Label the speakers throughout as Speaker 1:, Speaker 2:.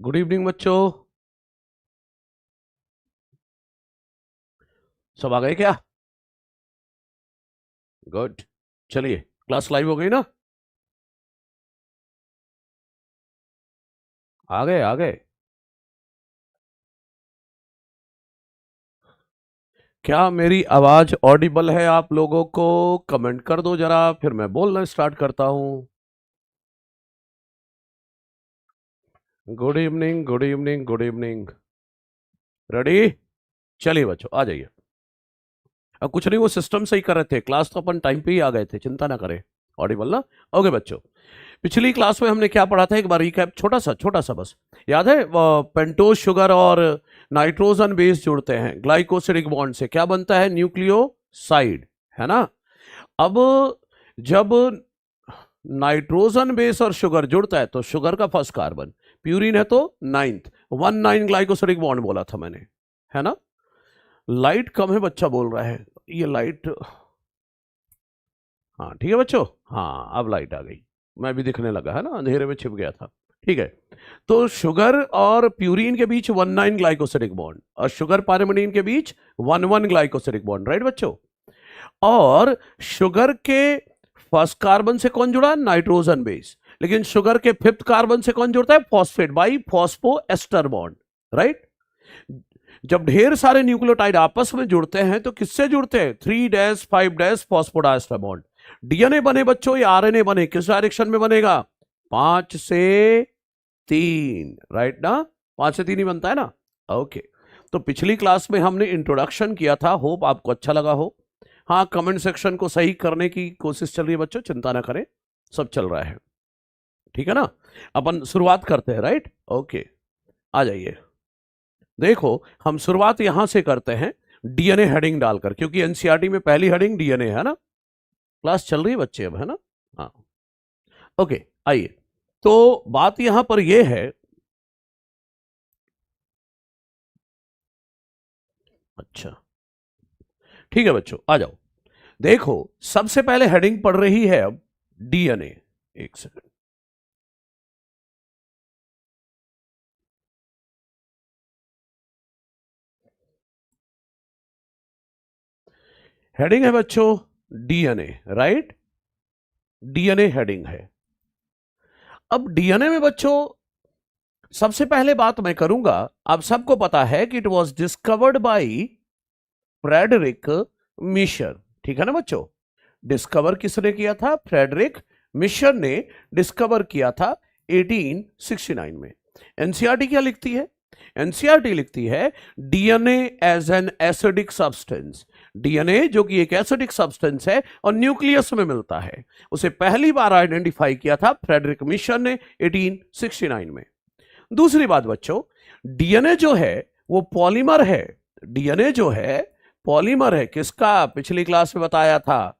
Speaker 1: Good evening बच्चों। सब आ गए क्या? गुड। चलिए, क्लास लाइव हो गई ना? आ गए आ गए। क्या मेरी आवाज ऑडिबल है आप लोगों को? कमेंट कर दो जरा, फिर मैं बोलना स्टार्ट करता हूं। Good evening, good evening, good evening. Ready? चलिए बच्चों, आ जाइए। अब कुछ नहीं, वो सिस्टम से ही कर रहे थे, क्लास तो अपन टाइम पे ही आ गए थे, चिंता ना करें। ऑडिबल ना? ओके बच्चों, पिछली क्लास में हमने क्या पढ़ा था, एक बार रिकैप, छोटा सा बस। याद है? पेंटोज शुगर और नाइट्रोजन बेस जुड़ते हैं ग्लाइकोसिडिक बॉन्ड से, क्या बनता है? न्यूक्लियोसाइड, है ना? अब जब नाइट्रोजन बेस और शुगर जुड़ता है तो शुगर का फर्स्ट कार्बन, प्यूरिन है तो नाइन्थ, 1 9 ग्लाइकोसिडिक बॉन्ड बोला था मैंने, है ना? लाइट कम है, बच्चा बोल रहा है। ये लाइट, हाँ ठीक है बच्चों। हाँ, अब लाइट आ गई, मैं भी दिखने लगा, है ना, अंधेरे में छिप गया था। ठीक है। तो शुगर और प्यूरिन के बीच 1 9 ग्लाइकोसिडिक बॉन्ड, और शुगर पायरिमिडीन के बीच 1 1 ग्लाइकोसिडिक बॉन्ड, राइट बच्चों? और शुगर के फर्स्ट कार्बन से कौन जुड़ा? Nitrogen base. लेकिन शुगर के फिफ्थ कार्बन से कौन जुड़ता है? Phosphate, by phospho ester bond, right? जब ढेर सारे न्यूक्लियोटाइड आपस में जुड़ते हैं तो किससे जुड़ते हैं? 3 5 फॉस्फोडाइस्टर बॉन्ड। डीएनए बने बच्चों या आरएनए बने, किस डायरेक्शन में बनेगा? 5 से 3, राइट ना? 5 से 3 ही बनता है ना? ओके। तो पिछली क्लास में हमने इंट्रोडक्शन किया था, होप आपको अच्छा लगा हो। हाँ, कमेंट सेक्शन को सही करने की कोशिश चल रही है बच्चों, चिंता ना करें, सब चल रहा है, ठीक है ना? अपन शुरुआत करते हैं, राइट? ओके, आ जाइए। देखो, हम शुरुआत यहां से करते हैं डीएनए हेडिंग डालकर, क्योंकि एनसीईआरटी में पहली हेडिंग डीएनए है ना। क्लास चल रही है बच्चे अब, है ना? हाँ, ओके, आइए। तो बात यहां पर यह है, अच्छा ठीक है बच्चों, आ जाओ। देखो, सबसे पहले हेडिंग पड़ रही है अब डीएनए। एक सेकंड, हेडिंग है बच्चों डीएनए, राइट? डीएनए हेडिंग है। अब डीएनए में बच्चों सबसे पहले बात मैं करूंगा, आप सबको पता है कि it was discovered by Friedrich Miescher, ठीक है ना बच्चों? डिस्कवर किसने किया था? फ्रेडरिक मिशर ने डिस्कवर किया था 1869 में। एनसीईआरटी क्या लिखती है? एनसीईआरटी लिखती है DNA as an acidic substance. DNA जो कि एक एसिडिक सब्सटेंस है और न्यूक्लियस में मिलता है, उसे पहली बार आइडेंटिफाई किया था फ्रेडरिक मिशर ने 1869 में। दूसरी बात बच्चों, डीएनए जो है वो पॉलीमर है। डीएनए जो है पॉलीमर है, किसका? पिछली क्लास में बताया था,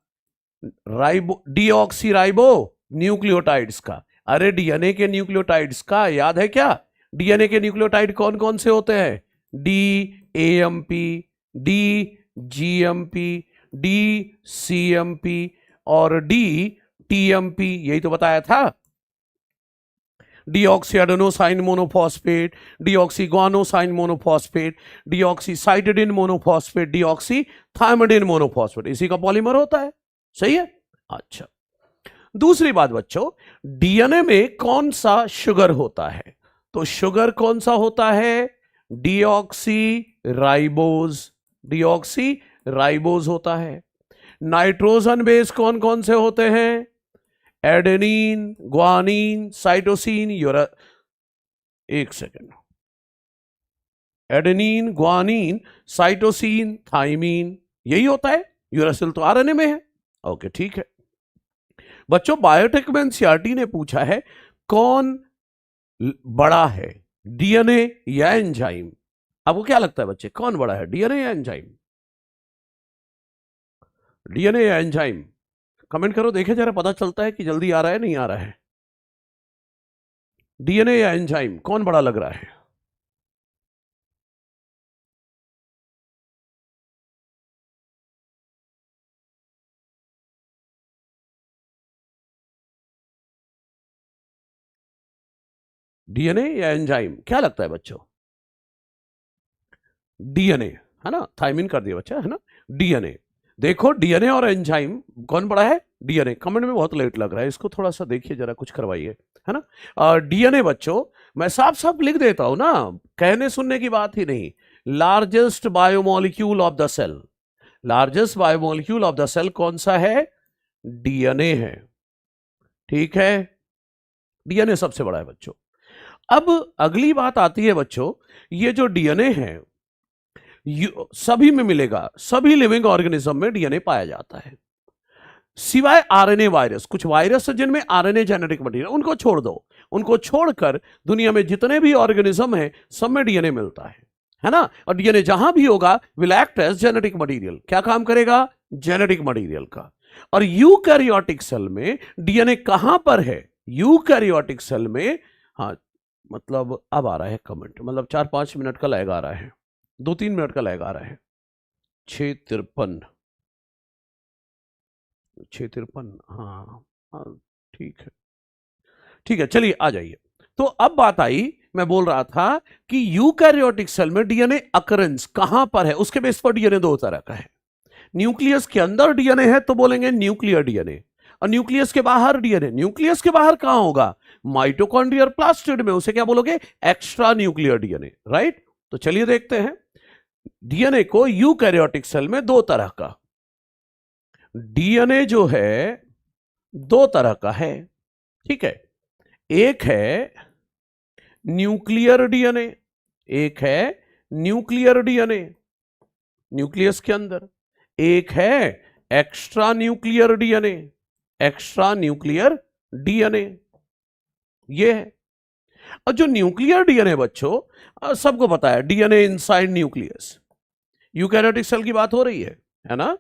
Speaker 1: राइबो डीऑक्सी राइबो न्यूक्लियोटाइड्स का। अरे डीएनए के न्यूक्लियोटाइड्स का याद है क्या? डीएनए के न्यूक्लियोटाइड कौन कौन से होते हैं? D AMP, D GMP, D CMP और डी टीएमपी, यही तो बताया था। Deoxy adenosine monophosphate, deoxy guanosine monophosphate, deoxy cytidine monophosphate, deoxy thymidine monophosphate, इसी का पॉलीमर होता है। सही है? अच्छा, दूसरी बात बच्चों, डीएनए में कौन सा शुगर होता है? तो शुगर कौन सा होता है? डीऑक्सी राइबोज, डीऑक्सी राइबोज होता है। नाइट्रोजन बेस कौन कौन से होते हैं? एडेनिन, ग्वानिन, साइटोसिन, यूरा, एक second, adenine, guanine, cytosine, thymine, यही होता है। यूरासिल तो आरएनए में है। ओके, ठीक है बच्चों। बायोटेक में एनसीईआरटी ने पूछा है कौन बड़ा है, डीएनए या एंजाइम? आपको क्या लगता है बच्चे, कौन बड़ा है, डीएनए या एंजाइम? डीएनए या एंजाइम? कमेंट करो, देखे जरा, पता चलता है कि जल्दी आ रहा है नहीं आ रहा है। डीएनए या एंजाइम, कौन बड़ा लग रहा है? डीएनए या एंजाइम, क्या लगता है बच्चों? डीएनए है ना, थायमिन कर दिया बच्चा, है ना, डीएनए। देखो डीएनए और एंजाइम कौन बड़ा है? डीएनए। कमेंट में बहुत लेट लग रहा है, इसको थोड़ा सा देखिए जरा, कुछ करवाइए, है ना। डीएनए बच्चों, मैं साफ साफ लिख देता हूं ना, कहने सुनने की बात ही नहीं। Largest biomolecule of the cell, largest biomolecule of the cell कौन सा है? डीएनए है, ठीक है, डीएनए सबसे बड़ा है बच्चों। अब अगली बात आती है बच्चों, ये जो डीएनए है सभी में मिलेगा, सभी लिविंग ऑर्गेनिज्म में डीएनए पाया जाता है, सिवाय आरएनए वायरस। कुछ वायरस है जिनमें आरएनए जेनेटिक मटेरियल, उनको छोड़ दो, उनको छोड़कर दुनिया में जितने भी ऑर्गेनिज्म है सब में डीएनए मिलता है ना। और डीएनए जहां भी होगा will act as genetic material. क्या काम करेगा? जेनेटिक मटेरियल का। और यूकैरियोटिक सेल में डीएनए कहां पर है? यूकैरियोटिक सेल में, हाँ मतलब अब आ रहा है कमेंट, मतलब 4-5 मिनट का लैग आ रहा है, 2-3 मिनट का लैग आ रहा है। 6:53, 6:53, हाँ हाँ ठीक है, ठीक है, चलिए आ जाइए। तो अब बात आई, मैं बोल रहा था कि यूकैरियोटिक सेल में डीएनए अकरेंस कहां पर है, उसके बेस पर डीएनए दो तरह का है। न्यूक्लियस के अंदर डीएनए है तो बोलेंगे न्यूक्लियर डीएनए, और न्यूक्लियस के बाहर डीएनए। न्यूक्लियस के बाहर कहां होगा? माइटोकॉन्ड्रिया और प्लास्टिड में, उसे क्या बोलोगे? Extra nuclear DNA, right. तो चलिए देखते हैं डीएनए को यूकैरियोटिक सेल में दो तरह का। डीएनए जो है दो तरह का है, ठीक है, एक है न्यूक्लियर डीएनए, एक है न्यूक्लियर डीएनए न्यूक्लियस के अंदर, एक है extra nuclear DNA, extra nuclear DNA, ये है। और जो न्यूक्लियर डीएनए बच्चों सबको पता है, DNA inside nucleus, eukaryotic cell की बात हो रही है ना।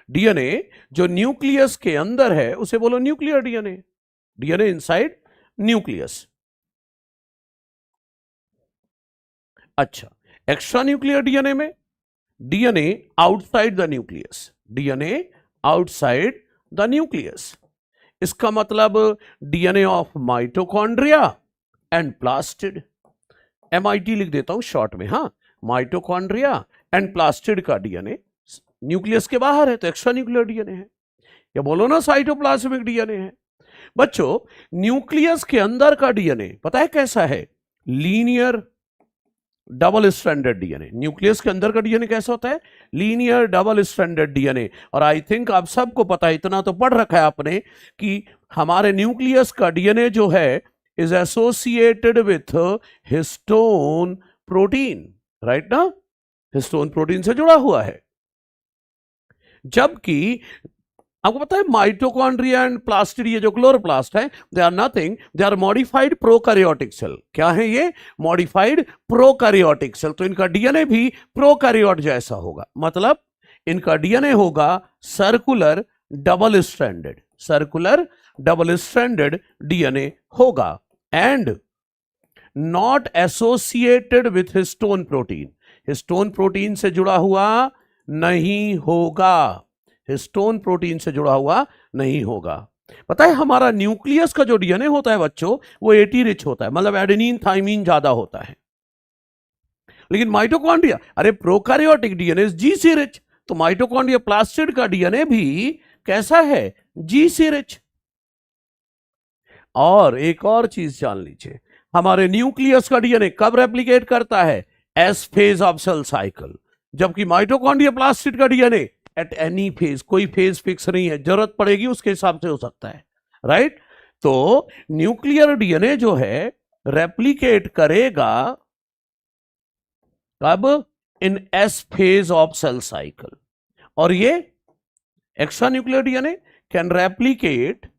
Speaker 1: डीएनए जो न्यूक्लियस के अंदर है उसे बोलो nuclear DNA, DNA inside nucleus. अच्छा, एक्स्ट्रा न्यूक्लियर डीएनए में DNA outside the nucleus, DNA outside the nucleus. इसका मतलब DNA of mitochondria and plastid, MIT लिख देता हूं शॉर्ट में, हाँ, माइटोकॉन्ड्रिया एंड प्लास्टिड का डीएनए न्यूक्लियस के बाहर है तो एक्स्ट्रा न्यूक्लियर डीएनए है, या बोलो ना साइटोप्लाज्मिक डीएनए है। बच्चों न्यूक्लियस के अंदर का डीएनए पता है कैसा है? Linear double stranded DNA. Nucleus के अंदर का डीएनए कैसा होता है? Linear double stranded DNA. और आई थिंक आप सबको पता है, इतना तो पढ़ रखा है आपने, कि हमारे न्यूक्लियस का डीएनए जो है is associated with histone protein, right ना, हिस्टोन प्रोटीन से जुड़ा हुआ है। जबकि आपको पता है माइटोकॉन्ड्रिया एंड प्लास्टिड, ये जो क्लोरोप्लास्ट है, they are nothing, they are modified prokaryotic cell. क्या है ये? Modified prokaryotic cell. तो इनका डीएनए भी प्रोकैरियोट जैसा होगा, मतलब इनका डीएनए होगा circular double stranded, circular double stranded DNA होगा, and not associated with histone protein, histone protein से जुड़ा हुआ नहीं होगा, हिस्टोन प्रोटीन से जुड़ा हुआ नहीं होगा। पता है हमारा न्यूक्लियस का जो डीएनए होता है बच्चों, वो एटी रिच होता है, मतलब एडेनिन थाइमिन ज्यादा होता है। लेकिन माइटोकॉन्ड्रिया, अरे प्रोकैरियोटिक डीएनए जीसी रिच, तो माइटोकॉन्ड्रिया प्लास्टिड का डीएनए भी कैसा है? GC rich. और एक और चीज जान लीजिए, हमारे न्यूक्लियस का डीएनए कब रेप्लिकेट करता है? S phase of cell cycle, जबकि माइटोकॉन्ड्रिया प्लास्टिड का डीएनए एट एनी फेज, कोई फेज फिक्स नहीं है, जरूरत पड़ेगी उसके हिसाब से हो सकता है, राइट। तो न्यूक्लियर डीएनए जो है रेप्लिकेट करेगा कब? In S phase of cell cycle. और ये extra nuclear DNA can replicate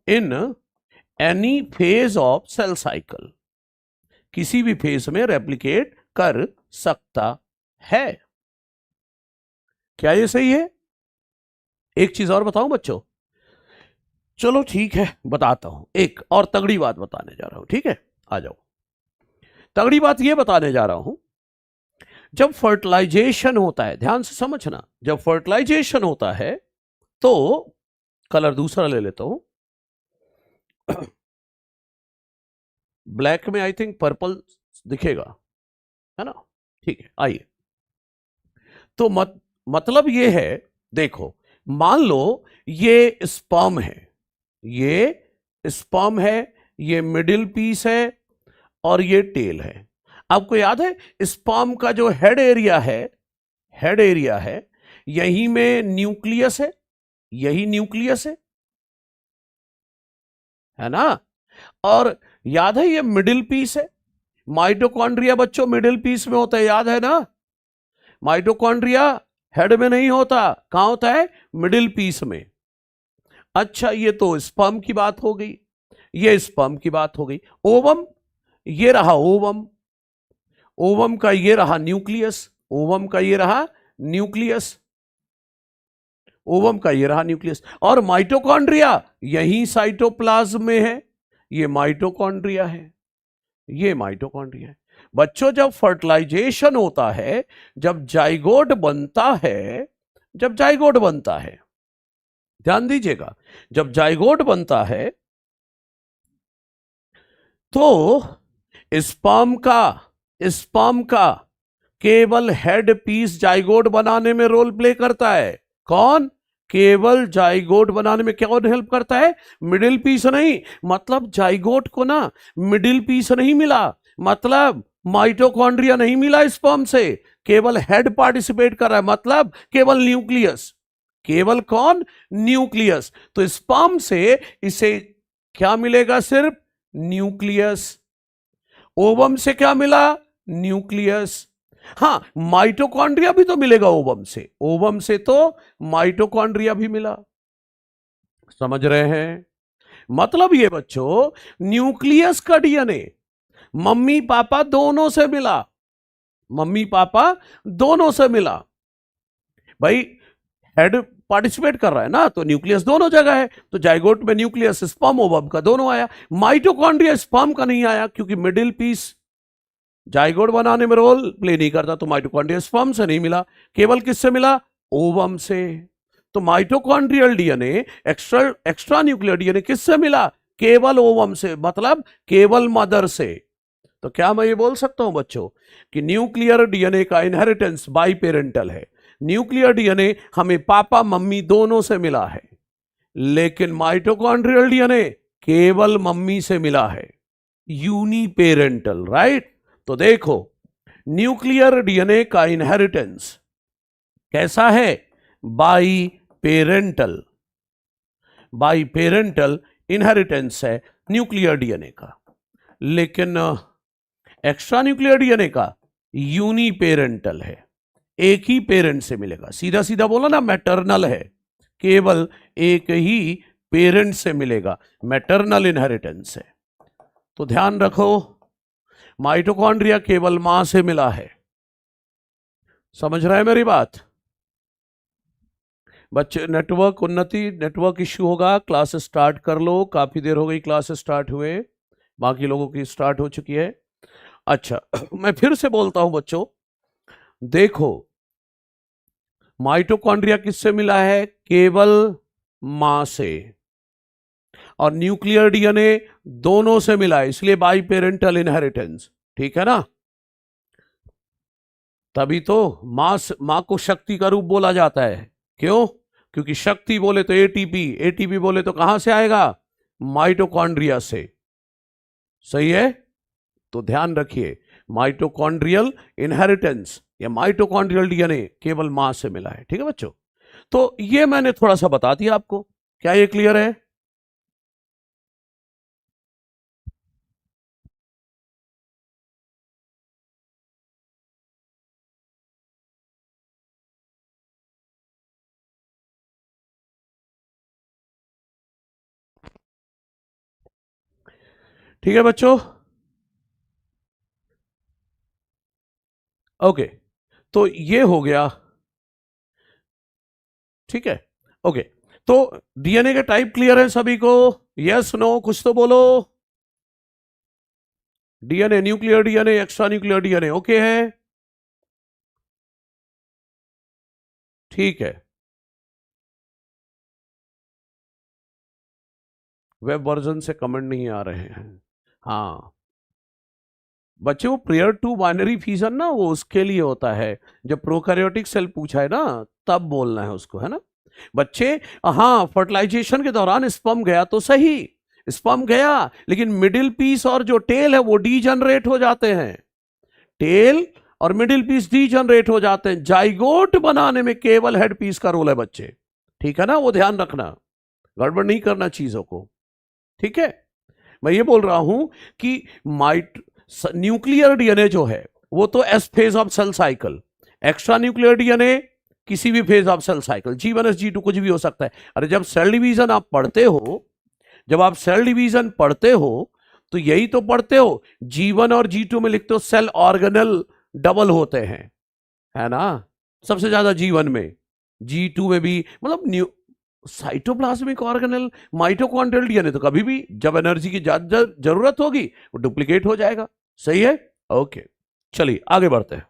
Speaker 1: in any phase of cell cycle, किसी भी फेज में रेप्लिकेट कर सकता है। क्या ये सही है? एक चीज और बताऊं बच्चों, चलो ठीक है बताता हूं, एक और तगड़ी बात बताने जा रहा हूं, ठीक है, आ जाओ। तगड़ी बात ये बताने जा रहा हूं, जब फर्टिलाइजेशन होता है, ध्यान से समझना, जब फर्टिलाइजेशन होता है तो कलर दूसरा ले लेता हूं, ब्लैक में आई थिंक पर्पल दिखेगा, है ना? ठीक है, आइए। तो मतलब ये है, देखो, मान लो ये स्पर्म है, ये स्पर्म है, ये मिडिल पीस है, और ये टेल है। आपको याद है स्पर्म का जो हेड एरिया है, हेड एरिया है, यहीं में न्यूक्लियस है, यही न्यूक्लियस है ना? और याद है ये मिडिल पीस है, माइटोकॉन्ड्रिया बच्चों मिडिल पीस में होता है, याद है ना? माइटोकॉन्ड्रिया हेड में नहीं होता, कहां होता है? मिडिल पीस में। अच्छा, ये तो स्पर्म की बात हो गई, ये स्पर्म की बात हो गई। ओवम, ये रहा ओवम, ओवम का ये रहा न्यूक्लियस, ओवम का ये रहा न्यूक्लियस, ओवम का ये रहा न्यूक्लियस। और माइटोकॉन्ड्रिया यही साइटोप्लाज्म में है, ये माइटोकॉन्ड्रिया है, ये माइटोकॉन्ड्रिया है। बच्चों जब फर्टिलाइजेशन होता है, जब जाइगोट बनता है, जब जाइगोट बनता है, ध्यान दीजिएगा, जब जाइगोट बनता है तो स्पर्म का केवल हेड पीस जाइगोट बनाने में रोल प्ले करता है। कौन? केवल जाइगोट बनाने में कौन हेल्प करता है? मिडिल पीस नहीं। मतलब जाइगोट को ना मिडिल पीस नहीं मिला, मतलब माइटोकॉन्ड्रिया नहीं मिला स्पर्म से, केवल हेड पार्टिसिपेट कर रहा है, मतलब केवल न्यूक्लियस। केवल कौन? न्यूक्लियस। तो स्पर्म से इसे क्या मिलेगा? सिर्फ न्यूक्लियस। ओवम से क्या मिला? न्यूक्लियस। हां, माइटोकॉन्ड्रिया भी तो मिलेगा ओवम से, ओवम से तो माइटोकॉन्ड्रिया भी मिला। समझ रहे हैं? मतलब ये बच्चों, न्यूक्लियस का डीएनए मम्मी पापा दोनों से मिला, मम्मी पापा दोनों से मिला। भाई हेड पार्टिसिपेट कर रहा है ना, तो न्यूक्लियस दोनों जगह है, तो जाइगोट में न्यूक्लियस स्पर्म ओवम का दोनों आया। माइटोकॉन्ड्रिया स्पर्म का नहीं आया, क्योंकि मिडिल पीस जाइगोट बनाने में रोल प्ले नहीं करता, तो माइटोकॉन्ड्रिया स्पर्म से नहीं मिला, केवल किससे मिला? ओवम से। तो mitochondrial DNA, extra nuclear DNA किससे मिला? केवल ओवम से, मतलब केवल मदर से। तो क्या मैं ये बोल सकता हूं बच्चों कि न्यूक्लियर डीएनए का इनहेरिटेंस बाई पेरेंटल है? न्यूक्लियर डीएनए हमें पापा मम्मी दोनों से मिला है, लेकिन माइटोकॉन्ड्रियल डीएनए केवल मम्मी से मिला है, यूनिपेरेंटल, राइट? तो देखो, न्यूक्लियर डीएनए का इनहेरिटेंस कैसा है? By parental, by parental inheritance है न्यूक्लियर डीएनए का, लेकिन एक्स्ट्रा न्यूक्लियर डीएनए का यूनिपेरेंटल है, एक ही पेरेंट से मिलेगा। सीधा सीधा बोला ना, मैटरनल है, केवल एक ही पेरेंट से मिलेगा, मैटरनल इनहेरिटेंस है। तो ध्यान रखो, माइटोकॉन्ड्रिया केवल मां से मिला है। समझ रहे हैं मेरी बात? बच्चे नेटवर्क उन्नति, नेटवर्क इश्यू होगा, क्लास स्टार्ट कर लो, काफी देर हो गई क्लास स्टार्ट हुए, बाकी लोगों की स्टार्ट हो चुकी है। अच्छा मैं फिर से बोलता हूं बच्चों, देखो, माइटोकॉन्ड्रिया किससे मिला है? केवल मां से। और न्यूक्लियर डीएनए दोनों से मिला है, इसलिए बाई पेरेंटल इनहेरिटेंस, ठीक है ना? तभी तो मां को शक्ति का रूप बोला जाता है। क्यों? क्योंकि शक्ति बोले तो एटीपी, एटीपी बोले तो कहां से आएगा? माइटोकॉन्ड्रिया से। सही है? तो ध्यान रखिए, माइटोकॉन्ड्रियल इनहेरिटेंस या माइटोकॉन्ड्रियल डीएनए केवल मां से मिला है। ठीक है बच्चों? तो ये मैंने थोड़ा सा बता दिया आपको, क्या ये क्लियर है? ठीक है बच्चों? ओके, तो ये हो गया, ठीक है? ओके, तो डीएनए के टाइप क्लियर है सभी को? यस नो कुछ तो बोलो। DNA, nuclear DNA, extra nuclear DNA, okay है? ठीक है। वेब वर्जन से कमेंट नहीं आ रहे हैं। हाँ, बच्चे वो प्रेयर टू बाइनरी फ्यूजन ना, वो उसके लिए होता है, जब प्रोकैरियोटिक सेल पूछा है ना तब बोलना है उसको, है ना बच्चे। हाँ, फर्टिलाइजेशन के दौरान स्पर्म गया तो सही, स्पर्म गया, लेकिन मिडिल पीस और जो टेल है वो डीजनरेट हो जाते हैं, टेल और मिडिल पीस डीजनरेट हो जाते हैं। जाइगोट बनाने में केवल हेड पीस का रोल है बच्चे, ठीक है ना, वो ध्यान रखना, गड़बड़ नहीं करना चीजों को, ठीक है। मैं ये बोल रहा हूं कि न्यूक्लियर डीएनए जो है वो तो S phase of cell cycle, extra nuclear DNA किसी भी phase of cell cycle, G1 G2 कुछ भी हो सकता है। अरे जब सेल डिवीजन आप पढ़ते हो, जब आप सेल डिवीजन पढ़ते हो तो यही तो पढ़ते हो, G1 और G2 में लिखते हो सेल ऑर्गेनल डबल होते हैं, है ना, सबसे ज्यादा G1 में, G2 में भी, मतलब साइटोप्लाज्मिक ऑर्गेनल, माइटोकॉन्ड्रियल डीएनए तो कभी भी जब एनर्जी की जरूरत होगी वो डुप्लीकेट हो जाएगा, सही है। ओके, चलिए आगे बढ़ते हैं।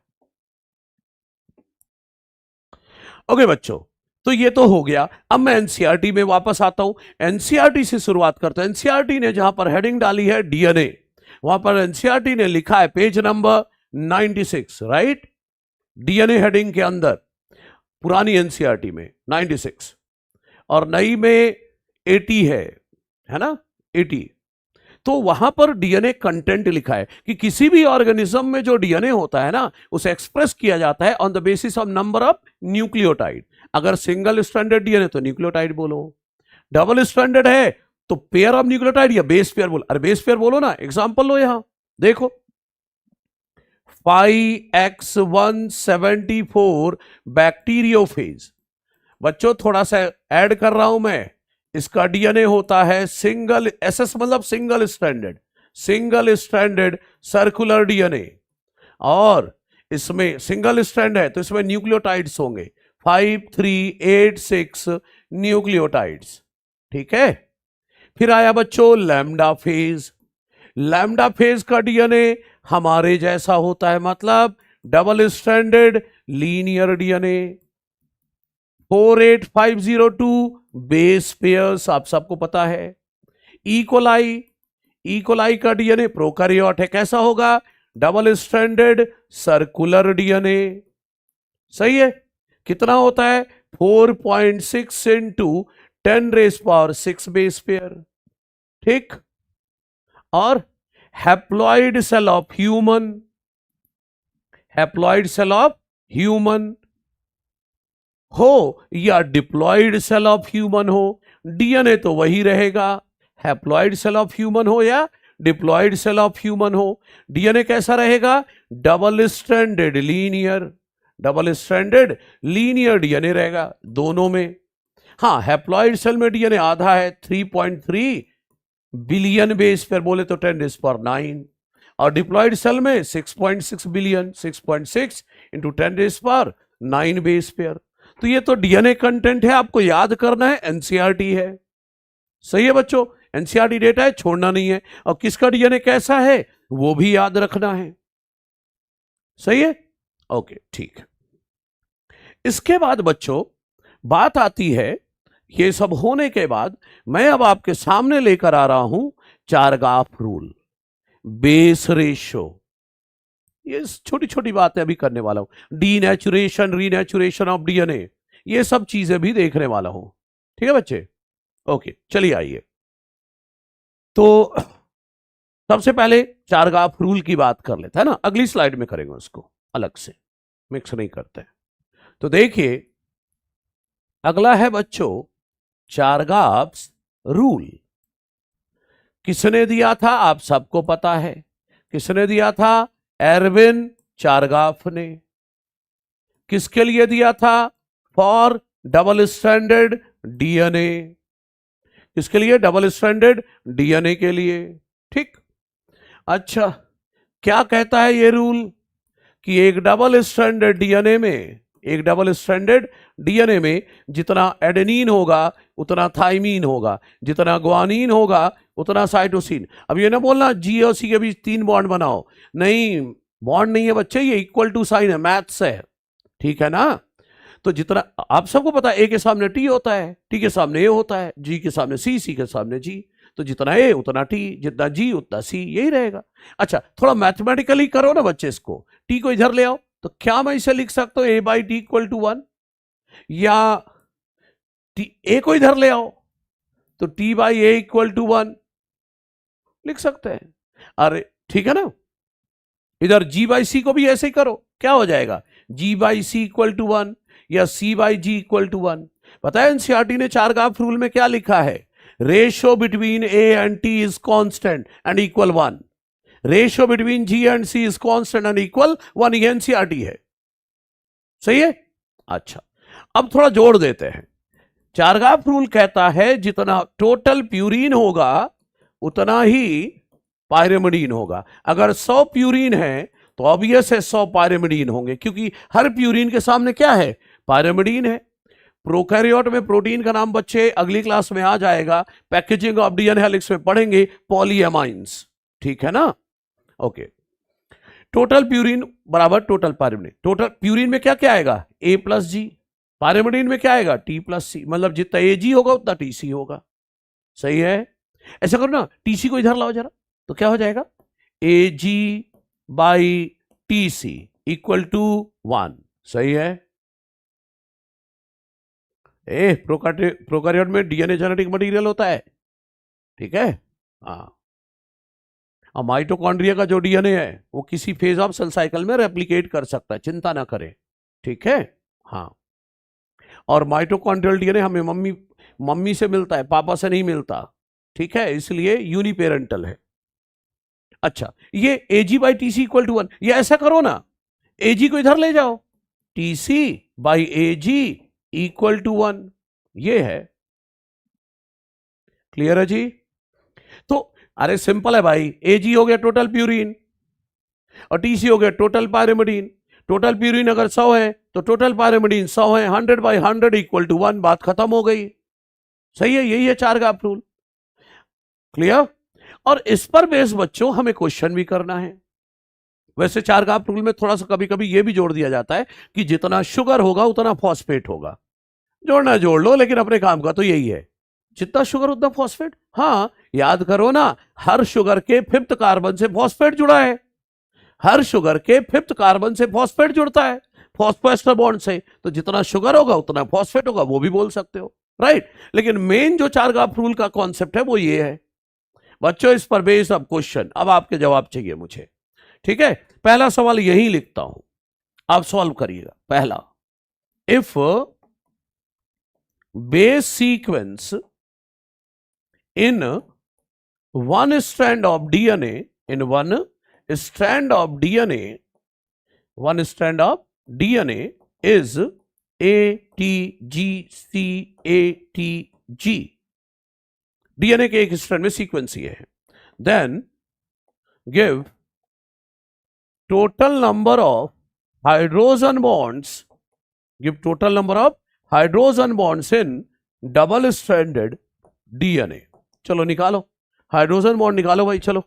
Speaker 1: ओके बच्चों, तो ये तो हो गया। अब मैं एनसीईआरटी में वापस आता हूं, एनसीईआरटी से शुरुआत करते हैं। एनसीईआरटी ने जहां पर हेडिंग डाली है डीएनए, वहां पर एनसीईआरटी ने लिखा है page number 96, right, DNA heading के अंदर, पुरानी एनसीईआरटी में 96 और नई में 80 है ना, 80। तो वहां पर डीएनए कंटेंट लिखा है कि किसी भी ऑर्गेनिज्म में जो डीएनए होता है ना उसे एक्सप्रेस किया जाता है on the basis of number of nucleotide. अगर सिंगल स्ट्रैंडेड डीएनए तो न्यूक्लियोटाइड बोलो, डबल स्ट्रैंडेड है तो पेयर ऑफ न्यूक्लियोटाइड या बेस पेयर बोलो। अरे बेस पेयर बोलो ना, एग्जांपल लो, यहां देखो 5x174 बैक्टीरियोफेज। बच्चों थोड़ा सा ऐड कर रहा हूं मैं, इसका डीएनए होता है सिंगल, एसएस मतलब सिंगल स्ट्रैंडेड सर्कुलर डीएनए, और इसमें सिंगल स्ट्रैंड है तो इसमें न्यूक्लियोटाइड्स होंगे 5386 न्यूक्लियोटाइड्स, ठीक है। फिर आया बच्चों लैम्डा फेज। लैम्डा फेज का डीएनए हमारे जैसा होता है, मतलब double stranded linear DNA. 48502 base pairs आप सबको पता है। इकोलाई का डीएनए प्रोकैरियोट है, कैसा होगा, डबल स्ट्रैंडेड सर्कुलर डीएनए, सही है। कितना होता है, 4.6 इंटू 10⁻6 बेस पेयर, ठीक। और हैप्लॉइड सेल ऑफ ह्यूमन हो या डिप्लॉइड सेल ऑफ ह्यूमन हो, डीएनए तो वही रहेगा, हैप्लॉइड सेल ऑफ ह्यूमन हो या डिप्लॉइड सेल ऑफ ह्यूमन हो, डीएनए कैसा रहेगा, डबल स्ट्रैंडेड लीनियर डीएनए रहेगा दोनों में। हाँ, हैप्लॉइड सेल में डीएनए आधा है, 3.3 बिलियन बेस पेयर बोले तो 10⁹, और डिप्लॉइड सेल में 6.6 बिलियन, 6.6 इंटू 10⁹ बेस पेयर। तो ये तो डीएनए कंटेंट है, आपको याद करना है, एनसीईआरटी है, सही है बच्चों, एनसीईआरटी डेटा है, छोड़ना नहीं है। और किसका डीएनए कैसा है वो भी याद रखना है, सही है, ओके ठीक। इसके बाद बच्चों बात आती है, ये सब होने के बाद मैं अब आपके सामने लेकर आ रहा हूं चारगाफ रूल, बेस रेशो, ये छोटी छोटी बातें अभी करने वाला हूं, डीनेचुरेशन रीनेचुरेशन ऑफ डीएनए, ये सब चीजें भी देखने वाला हूं, ठीक है बच्चे। ओके चलिए आइए, तो सबसे पहले चारगाफ रूल की बात कर लेते हैं ना, अगली स्लाइड में करेंगे उसको, अलग से मिक्स नहीं करते। तो देखिए अगला है बच्चों चारगाफ रूल। किसने दिया था आप सबको पता है, किसने दिया था, एरविन चारगाफ ने। किसके लिए दिया था, फॉर डबल स्ट्रैंडेड डीएनए, किसके लिए, डबल स्ट्रैंडेड डीएनए के लिए, ठीक। अच्छा, क्या कहता है ये रूल कि एक डबल स्ट्रैंडेड डीएनए में जितना एडेनिन होगा उतना थाइमीन होगा, जितना ग्वानिन होगा उतना साइटोसिन। अब ये ना बोलना जी और सी के बीच 3 बॉन्ड बनाओ, नहीं, बॉन्ड नहीं है बच्चे, ये इक्वल टू साइन है, मैथ्स है, ठीक है ना। तो जितना आप सबको पता है, ए के सामने टी होता है, टी के सामने ए होता है, जी के सामने सी, सी के सामने जी, तो जितना ए उतना टी, जितना जी उतना सी, यही रहेगा। अच्छा थोड़ा मैथमेटिकली करो ना बच्चे इसको, टी को इधर ले आओ, तो क्या मैं इसे लिख सकता हूं A by T equal to 1, या ए को इधर ले आओ तो T by A equal to 1 लिख सकते हैं। अरे ठीक है ना, इधर जी बाई सी को भी ऐसे ही करो, क्या हो जाएगा जी बाई सी इक्वल टू 1 या सी बाई जी इक्वल टू 1। पता है एनसीईआरटी ने चारगाफ रूल में क्या लिखा है, ratio between A and T is constant and equal 1, ratio between G and C is constant and equal 1, ये एनसीईआरटी है, सही है। अच्छा अब थोड़ा जोड़ देते हैं, चारगाफ रूल कहता है जितना टोटल प्यूरिन होगा उतना ही पायरिमिडीन होगा। अगर 100 प्यूरिन है तो ऑब्वियस है 100 पायरिमिडीन होंगे, क्योंकि हर प्यूरिन के सामने क्या है, पायरिमिडीन है। प्रोकैरियोट में प्रोटीन का नाम बच्चे अगली क्लास में आ जाएगा, पैकेजिंग ऑफ डीएनए हेलिक्स में पढ़ेंगे, पॉलीएमाइंस, ठीक है ना। ओके, टोटल प्यूरिन बराबर टोटल पायरिमिडीन। टोटल प्यूरिन में क्या क्या आएगा, ए प्लस जी, पायरिमिडीन में क्या आएगा, टी प्लस सी, मतलब जितना ए जी होगा उतना टी सी होगा, सही है। ऐसा करो ना, टीसी को इधर लाओ जरा, तो क्या हो जाएगा, A G by T C equal to 1, सही है। प्रोकैरियोट में डीएनए जेनेटिक मटेरियल होता है, ठीक है। हाँ, और माइटोकॉन्ड्रिया का जो डीएनए है वो किसी फेज ऑफ सेल साइकिल में रेप्लिकेट कर सकता है, चिंता ना करें, ठीक है। हाँ, और माइटोकॉन्ड्रियल डीएनए हमें मम्मी से मिलता है, पापा से नहीं मिलता, ठीक है, इसलिए यूनिपेरेंटल है। अच्छा, ये AG by T C equal to 1, ये ऐसा करो ना, एजी को इधर ले जाओ, T C by A G equal to 1, ये है, क्लियर है जी। तो अरे सिंपल है भाई, एजी हो गया टोटल प्यूरिन और टीसी हो गया टोटल पायरिमिडीन। टोटल प्यूरिन अगर 100 है तो टोटल पायरिमिडीन 100 है, 100 बाई 100 इक्वल टू 1, बात खत्म हो गई, सही है। यही है चारगाफ रूल, क्लियर। और इस पर बेस बच्चों हमें क्वेश्चन भी करना है। वैसे चारगाफ रूल में थोड़ा सा कभी कभी यह भी जोड़ दिया जाता है कि जितना शुगर होगा उतना फॉस्फेट होगा, जोड़ना जोड़ लो, लेकिन अपने काम का तो यही है, जितना शुगर उतना फॉस्फेट। हाँ याद करो ना, हर शुगर के 5th कार्बन से फॉस्फेट जुड़ा है, हर शुगर के 5th कार्बन से फॉस्फेट जुड़ता है, फॉस्फोएस्टर बॉन्ड से, तो जितना शुगर होगा उतना फॉस्फेट होगा, वो भी बोल सकते हो, राइट। लेकिन मेन जो चारगाफ रूल का कॉन्सेप्ट है वो ये है बच्चों, इस पर बेस्ड अब क्वेश्चन, अब आपके जवाब चाहिए मुझे, ठीक है। पहला सवाल यही लिखता हूं, आप सॉल्व करिएगा। पहला, if base sequence in one strand of DNA, in one strand of DNA, one strand of DNA is ATGCATG, DNA के एक स्ट्रैंड में सीक्वेंस ये है, then give total number of hydrogen bonds, give total number of hydrogen bonds in double stranded DNA। चलो निकालो hydrogen bond, निकालो भाई, चलो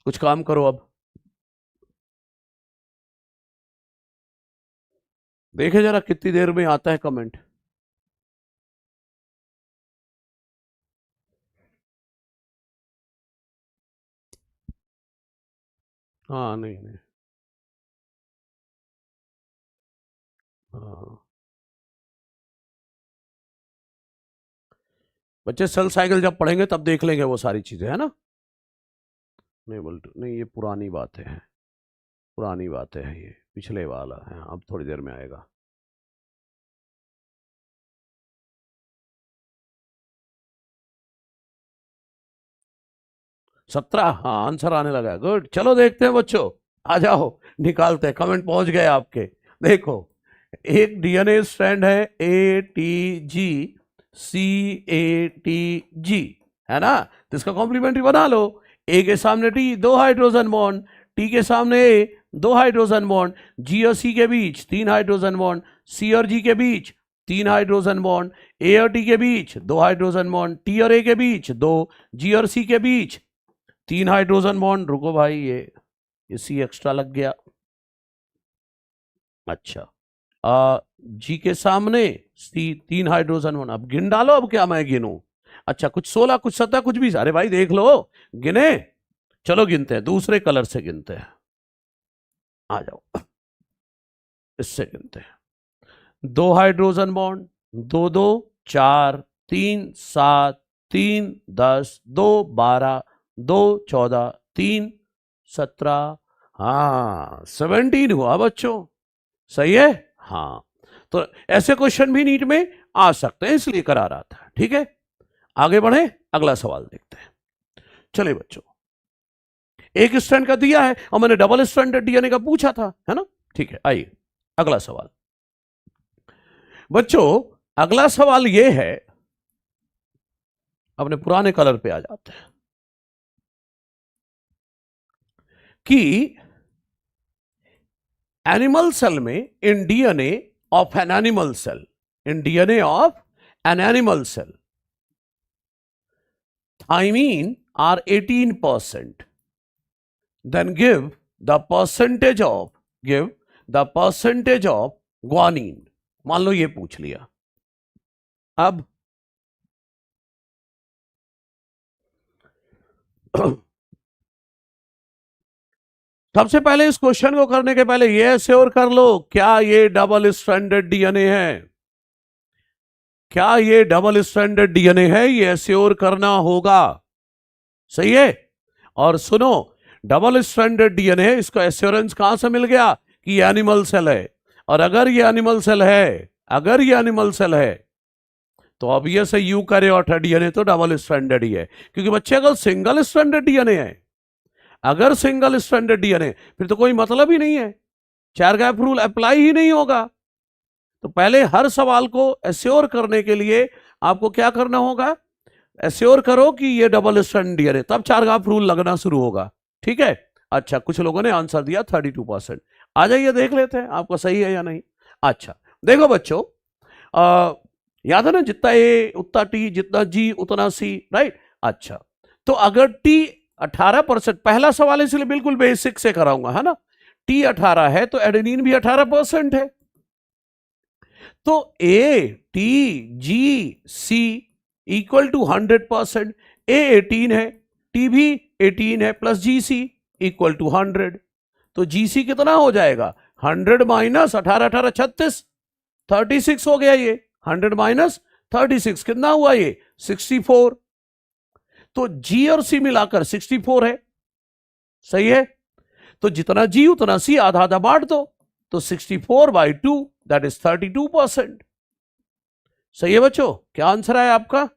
Speaker 1: कुछ काम करो। अब देखे जरा कितनी देर में आता है कमेंट। हाँ नहीं नहीं, हाँ बच्चे सेल साइकिल जब पढ़ेंगे तब देख लेंगे वो सारी चीजें, है ना। नहीं बोलते नहीं, ये पुरानी बात है, पुरानी बात है, ये पिछले वाला है, अब थोड़ी देर में आएगा। सत्रह, हाँ आंसर आने लगा, गुड। चलो देखते हैं बच्चों, आ जाओ निकालते हैं, कमेंट पहुंच गए आपके। देखो एक डीएनए स्ट्रैंड है ATGCATG, है ना, तो इसका कॉम्प्लीमेंट्री बना लो। ए के सामने टी, 2 हाइड्रोजन बॉन्ड, टी के सामने ए, 2 हाइड्रोजन बॉन्ड, जी और सी के बीच 3 हाइड्रोजन बॉन्ड, सी और जी के बीच 3 हाइड्रोजन बॉन्ड, ए और टी के बीच 2 हाइड्रोजन बॉन्ड, टी और ए के बीच 2, जी और सी के बीच 3 हाइड्रोजन बॉन्ड। रुको भाई, ये सी एक्स्ट्रा लग गया। अच्छा, जी के सामने सी 3 हाइड्रोजन बॉन्ड, अब गिन डालो, अब क्या मैं गिनूं। अच्छा, कुछ 16 कुछ 17 कुछ 20। अरे भाई देख लो, गिने। चलो गिनते हैं, दूसरे कलर से गिनते हैं। आ जाओ, इससे गिनते हैं। 2 हाइड्रोजन बॉन्ड, 2 2 4 3 7 3 10 2 12 2 14 3 17, हाँ 17 हुआ बच्चों। सही है। हाँ, तो ऐसे क्वेश्चन भी नीट में आ सकते हैं, इसलिए करा रहा था। ठीक है, आगे बढ़े, अगला सवाल देखते हैं। चलिए बच्चों, एक स्ट्रैंड का दिया है और मैंने डबल स्ट्रैंडेड डीएनए का पूछा था, है ना। ठीक है, आइए अगला सवाल। बच्चों अगला सवाल यह है, अपने पुराने कलर पे आ जाते हैं, कि एनिमल सेल में, in DNA of an animal cell, in DNA of an animal cell, thymine are 18%, then give the percentage of guanine। मान लो ये पूछ लिया। अब सबसे पहले इस क्वेश्चन को करने के पहले ये श्योर कर लो, क्या ये डबल स्ट्रैंडेड डीएनए है? क्या ये डबल स्ट्रैंडेड डीएनए है? ये श्योर करना होगा। सही है। और सुनो, डबल स्ट्रैंडेड डीएनए, इसका एश्योरेंस कहां से मिल गया कि ये एनिमल सेल है। और अगर ये एनिमल सेल है, तो अब ये से यूकैरियोट डीएनए तो डबल स्ट्रैंडेड ही है। क्योंकि बच्चे अगर सिंगल स्ट्रैंडेड डीएनए है, अगर सिंगल स्ट्रैंडेड डीएनए, फिर तो कोई मतलब ही नहीं है, चार गैप रूल अप्लाई ही नहीं होगा। तो पहले हर सवाल को एश्योर करने के लिए आपको क्या करना होगा, एश्योर करो कि ये डबल स्ट्रैंड डीएनए, तब चार गैप रूल लगना शुरू होगा। ठीक है। अच्छा, कुछ लोगों ने आंसर दिया 32%। आ जाइए देख लेते हैं आपका सही है या नहीं। अच्छा देखो बच्चों, याद है ना, जितना ए उतना टी, जितना जी उतना सी, राइट। अच्छा, तो अगर टी 18%, पहला सवाल इसलिए बिल्कुल बेसिक से कराऊंगा, है ना। टी 18 है तो एडेनिन भी 18% है। तो A T G C equal to 100%। A 18 है, टी भी 18 है, plus G C equal to 100। तो जी सी कितना हो जाएगा, 100 माइनस 18 18 36, 36 हो गया ये। 100 माइनस 36 कितना हुआ ये, 64। तो जी और सी मिलाकर 64 है। सही है। तो जितना जी उतना सी, आधा आधा बांट दो, तो 64/2 दैट इज 32%। सही है बच्चों, क्या आंसर है आपका?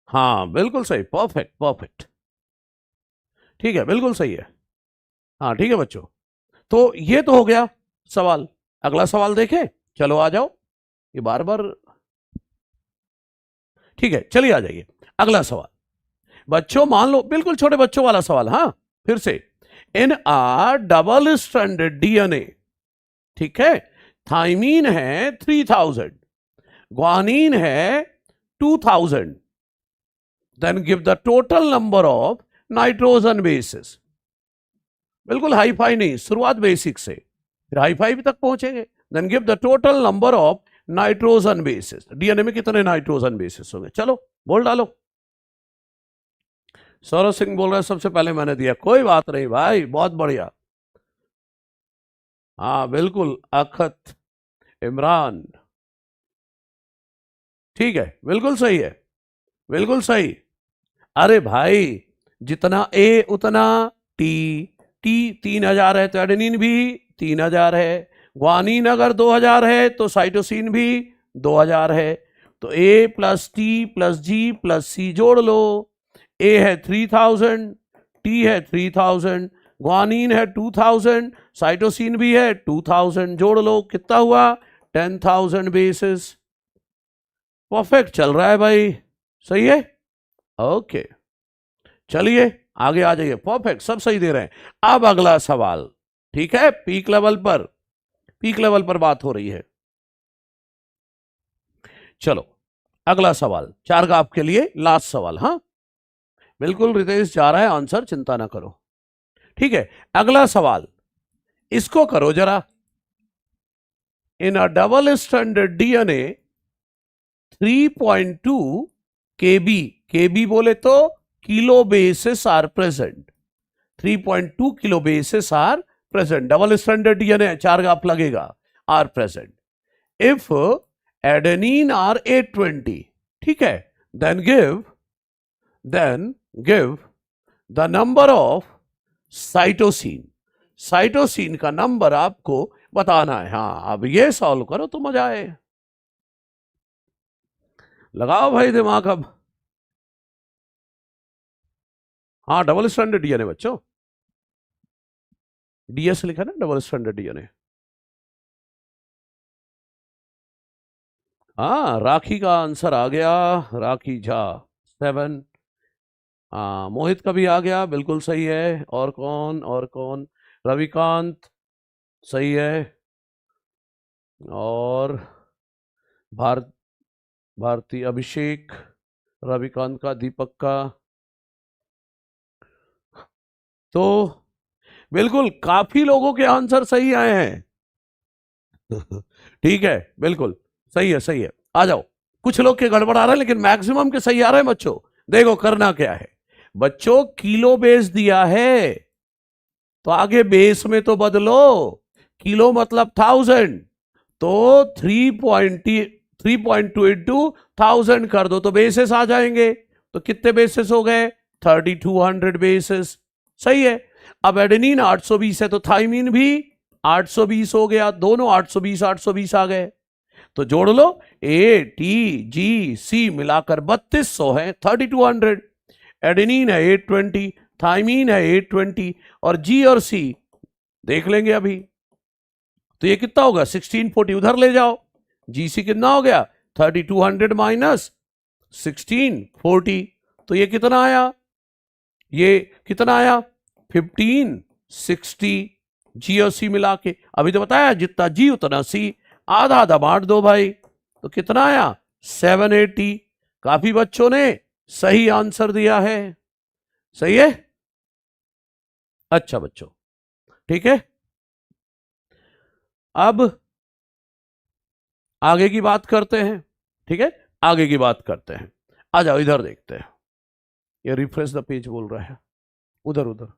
Speaker 1: हाँ बिल्कुल सही, परफेक्ट परफेक्ट। ठीक है, बिल्कुल सही है। हाँ ठीक है बच्चों, तो ये तो हो गया सवाल। अगला सवाल देखें, चलो आ जाओ, ये बार बार। ठीक है, चलिए आ जाइए अगला सवाल। बच्चों मान लो, बिल्कुल छोटे बच्चों वाला सवाल, हाँ फिर से। In a double stranded DNA, ठीक है, थाइमीन है 3000, ग्वानिन है 2000, then give the total number of nitrogen bases. बिल्कुल हाई फाई नहीं, शुरुआत बेसिक से, फिर हाई फाई तक पहुंचेंगे। Then give the total number of nitrogen bases, DNA में कितने नाइट्रोजन बेसिस होंगे, चलो बोल डालो। सौरभ सिंह बोल रहे हैं सबसे पहले मैंने दिया, कोई बात नहीं भाई, बहुत बढ़िया। हाँ बिल्कुल, अखत, इमरान, ठीक है, बिल्कुल सही है, बिल्कुल सही। अरे भाई, जितना ए उतना टी, टी 3000 है तो एडेनिन भी 3000 है, ग्वानिन अगर 2000 है तो साइटोसिन भी 2000 है। तो ए प्लस टी प्लस जी प्लस सी जोड़ लो। ए है 3000, टी है 3000, ग्वानिन है 2000, साइटोसिन भी है 2000, जोड़ लो, कितना हुआ, 10,000 बेसिस। परफेक्ट चल रहा है भाई, सही है। ओके, चलिए आगे आ जाइए, परफेक्ट सब सही दे रहे हैं। अब अगला सवाल, ठीक है, पीक लेवल पर बात हो रही है। चलो अगला सवाल, चार का आपके लिए लास्ट सवाल। हाँ बिल्कुल, रितेश जा रहा है आंसर, चिंता ना करो। ठीक है, अगला सवाल, इसको करो जरा। In a double stranded DNA 3.2 KB, KB बोले तो kilo bases are present, 3.2 kilo bases are present, double standard DNA 4 गाप लगेगा, are present. If adenine are 820, ठीक है, then give the number of cytosine, cytosine का नंबर आपको बताना है। हाँ, अब ये सॉल्व करो तो मजा आए, लगाओ भाई दिमाग अब। हाँ, डबल स्टैंडर्ड डीएनए बच्चों, डीएस लिखा ना, डबल स्टैंडर्ड डीएनए। हाँ, राखी का आंसर आ गया, राखी झा 7। हाँ, मोहित का भी आ गया, बिल्कुल सही है। और कौन, और कौन, रविकांत सही है, और भारती, अभिषेक, रविकांत का, दीपक का, तो बिल्कुल काफी लोगों के आंसर सही आए हैं। ठीक है, बिल्कुल सही है, सही है। आ जाओ, कुछ लोग के गड़बड़ आ रहा है लेकिन मैक्सिमम के सही आ रहे हैं बच्चों। देखो करना क्या है बच्चों, किलो बेस दिया है तो आगे बेस में तो बदलो, किलो मतलब 1000, तो 3.2 इंटू 1000 कर दो तो बेसिस आ जाएंगे। तो कितने बेसिस हो गए, 3200 बेसिस, सही है। अब एडेनिन 820 है तो थाइमिन भी 820 हो गया, दोनों 820 820 आ गए, तो जोड़ लो, ए टी जी सी मिलाकर 3200 है, 3200। एडेनिन है 820, थाइमीन है 820, और जी और सी देख लेंगे अभी। तो ये कितना होगा, 1640 उधर ले जाओ, जीसी कितना हो गया, 3200 माइनस 1640, तो ये कितना आया, ये कितना आया 1560, जी और सी मिला के। अभी तो बताया जितना जी उतना सी, आधा आधा बांट दो भाई, तो कितना आया 780। काफी बच्चों ने सही आंसर दिया है, सही है। अच्छा बच्चों, ठीक है, अब आगे की बात करते हैं, ठीक है, आगे की बात करते हैं। आ जाओ इधर देखते हैं, ये रिफ्रेश द पेज बोल रहा है, उधर उधर,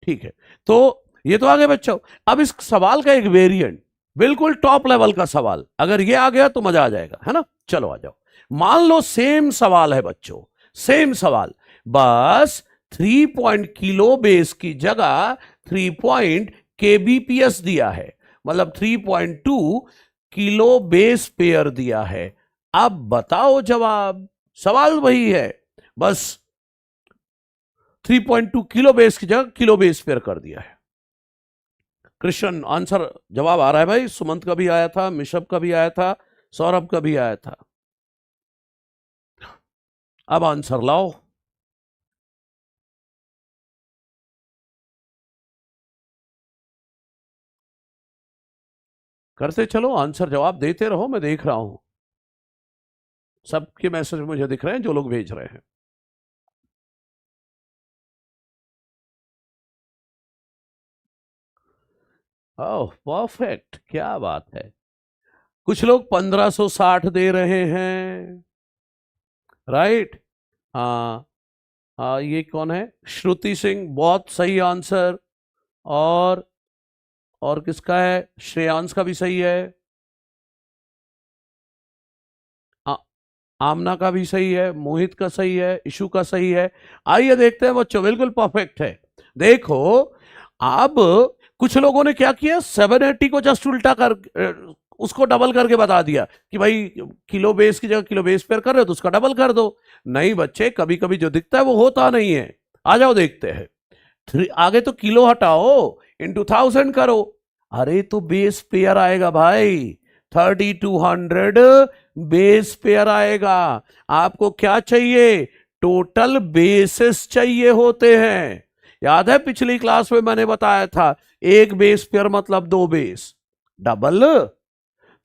Speaker 1: ठीक है। तो ये तो आ गया बच्चों। अब इस सवाल का एक वेरिएंट, बिल्कुल टॉप लेवल का सवाल, अगर ये आ गया तो मजा आ जाएगा, है ना। चलो आ जाओ, मान लो सेम सवाल है बच्चों, सेम सवाल, बस 3 पॉइंट किलो बेस की जगह 3 पॉइंट केबीपीएस दिया है, मतलब 3.2 किलो बेस पेयर दिया है। अब बताओ जवाब, सवाल वही है, बस 3.2 किलो बेस की जगह किलो बेस पेयर कर दिया है। कृष्ण आंसर जवाब आ रहा है भाई, सुमंत का भी आया था, मिशब का भी आया था, सौरभ का भी आया था। अब आंसर लाओ, करते चलो, आंसर जवाब देते रहो, मैं देख रहा हूं सबके मैसेज मुझे दिख रहे हैं जो लोग भेज रहे हैं। ओह परफेक्ट, क्या बात है। कुछ लोग 1560 दे रहे हैं, राइट। हाँ, हाँ, ये कौन है, श्रुति सिंह, बहुत सही आंसर। और और किसका है, श्रेयांश का भी सही है, आ, आमना का भी सही है, मोहित का सही है, इशू का सही है। आइए देखते हैं बच्चों, बिल्कुल परफेक्ट है। देखो अब कुछ लोगों ने क्या किया, 780 को जस्ट उल्टा कर उसको डबल करके बता दिया कि भाई किलो बेस की जगह किलो बेस पेयर कर रहे हो तो उसका डबल कर दो। नहीं बच्चे, कभी कभी जो दिखता है वो होता नहीं है। आ जाओ देखते हैं, आगे तो किलो हटाओ, इंटू 1000 करो, अरे तो बेस पेयर आएगा भाई, 3200 बेस पेयर आएगा। आपको क्या चाहिए, टोटल बेसिस चाहिए होते हैं। याद है पिछली क्लास में मैंने बताया था, एक बेस पेयर मतलब 2 बेस, डबल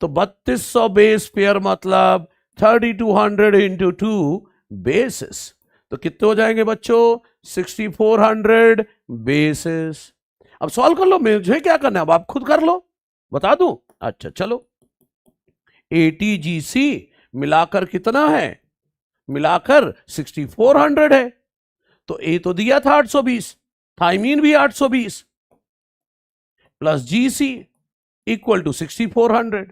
Speaker 1: तो 3200 बेस पेयर मतलब 3200 इंटू 2 बेसिस, तो कितने हो जाएंगे बच्चों, 6400 बेसिस। अब सॉल्व कर लो, मुझे क्या करना है, अब आप खुद कर लो, बता दूं। अच्छा चलो, ATGC मिलाकर कितना है? मिलाकर 6400 है। तो ए तो दिया था 820, थाइमीन भी 820 प्लस GC इक्वल टू 6400।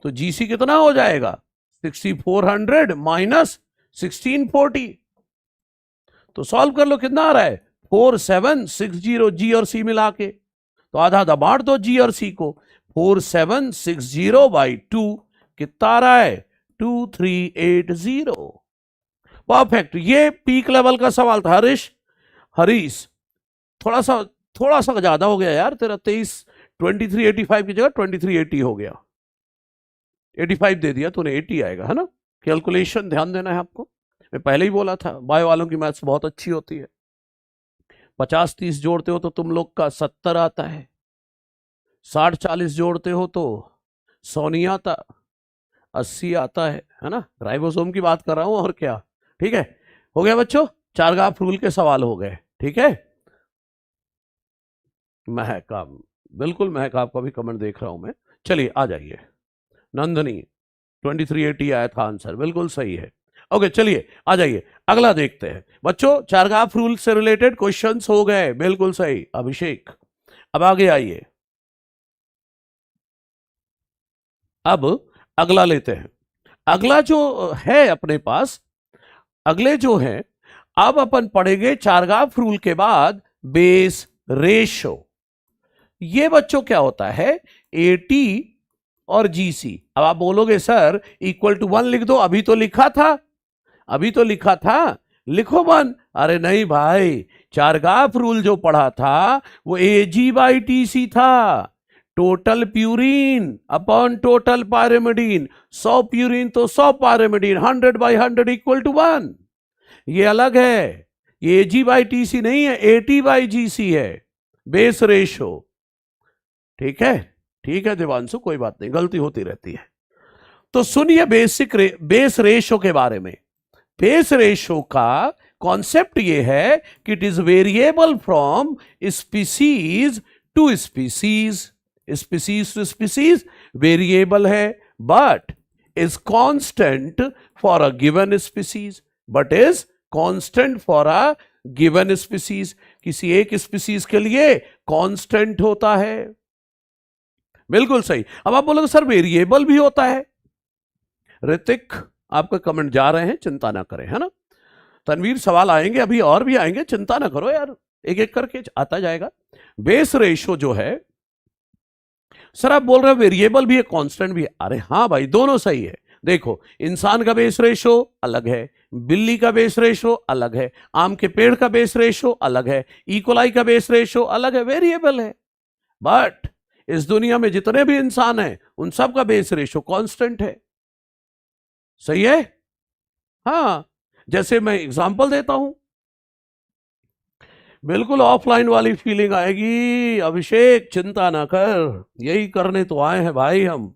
Speaker 1: तो GC कितना हो जाएगा? 6400 माइनस 1640। तो सॉल्व कर लो, कितना आ रहा है? 4760 जी और सी मिला के। तो आधा आधा बांट दो जी और सी को। 4760 बाई 2 कितना आ रहा है? 2380। परफेक्ट। ये पीक लेवल का सवाल था हरीश थोड़ा सा ज्यादा हो गया यार तेरा। 2385 की जगह 2380 हो गया। 85 दे दिया तूने, 80 आएगा, है ना? कैलकुलेशन ध्यान देना है आपको। मैं पहले ही बोला था बायो वालों की मैथ्स बहुत अच्छी होती है। 50-30 जोड़ते हो तो तुम लोग का 70 आता है, 60-40 जोड़ते हो तो 100 नहीं आता, 80 आता है ना? राइबोसोम की बात कर रहा हूं, और क्या। ठीक है, हो गया बच्चों, चारगाफ रूल के सवाल हो गए। ठीक है, महकाम, बिल्कुल महकाम का भी कमेंट देख रहा हूं मैं। चलिए आ जाइए। नंदनी 2380 आया था आंसर, बिल्कुल सही है। ओके चलिए आ जाइए, अगला देखते हैं बच्चों। चारगाफ रूल से रिलेटेड क्वेश्चंस हो गए, बिल्कुल सही अभिषेक। अब आगे आइए, अब अगला लेते हैं। अगला जो है अपने पास, अगले जो है, अब अपन पढ़ेंगे चारगाफ रूल के बाद बेस रेशो। ये बच्चों क्या होता है? एटी और जीसी। अब आप बोलोगे सर इक्वल टू 1 लिख दो, अभी तो लिखा था, लिखो 1। अरे नहीं भाई, चारगाफ रूल जो पढ़ा था वो AG/TC था, total purine upon total pyrimidine. 100 purine तो 100 पायरिमिडीन, 100/100 इक्वल टू 1। ये अलग है, ये AG/TC नहीं है, AT/GC है, बेस रेशो। ठीक है देवांशु, कोई बात नहीं, गलती होती रहती है। तो सुनिए बेस रेशो के बारे में। बेस रेशो का कॉन्सेप्ट ये है कि it is variable from species to species. Species to species variable है, but is constant for a given species. किसी एक स्पीसीज के लिए कांस्टेंट होता है। बिल्कुल सही। अब आप बोलोगे सर वेरिएबल भी होता है। ऋतिक आपका कमेंट जा रहे हैं, चिंता ना करें, है ना? तनवीर सवाल आएंगे, अभी और भी आएंगे, चिंता ना करो यार, एक एक करके आता जाएगा। बेस रेशो जो है, सर आप बोल रहे हो वेरिएबल भी है कांस्टेंट भी है। अरे हाँ भाई, दोनों सही है। देखो, इंसान का बेस रेशो अलग है, बिल्ली का बेस रेशो अलग है, आम के पेड़ का बेस रेशो अलग है, इकोलाई का बेस रेशो अलग है, वेरिएबल है। बट इस दुनिया में जितने भी इंसान हैं उन सब का बेस रेशो कांस्टेंट है। सही है? हाँ, जैसे मैं एग्जांपल देता हूं, बिल्कुल ऑफलाइन वाली फीलिंग आएगी। अभिषेक चिंता ना कर, यही करने तो आए हैं भाई हम,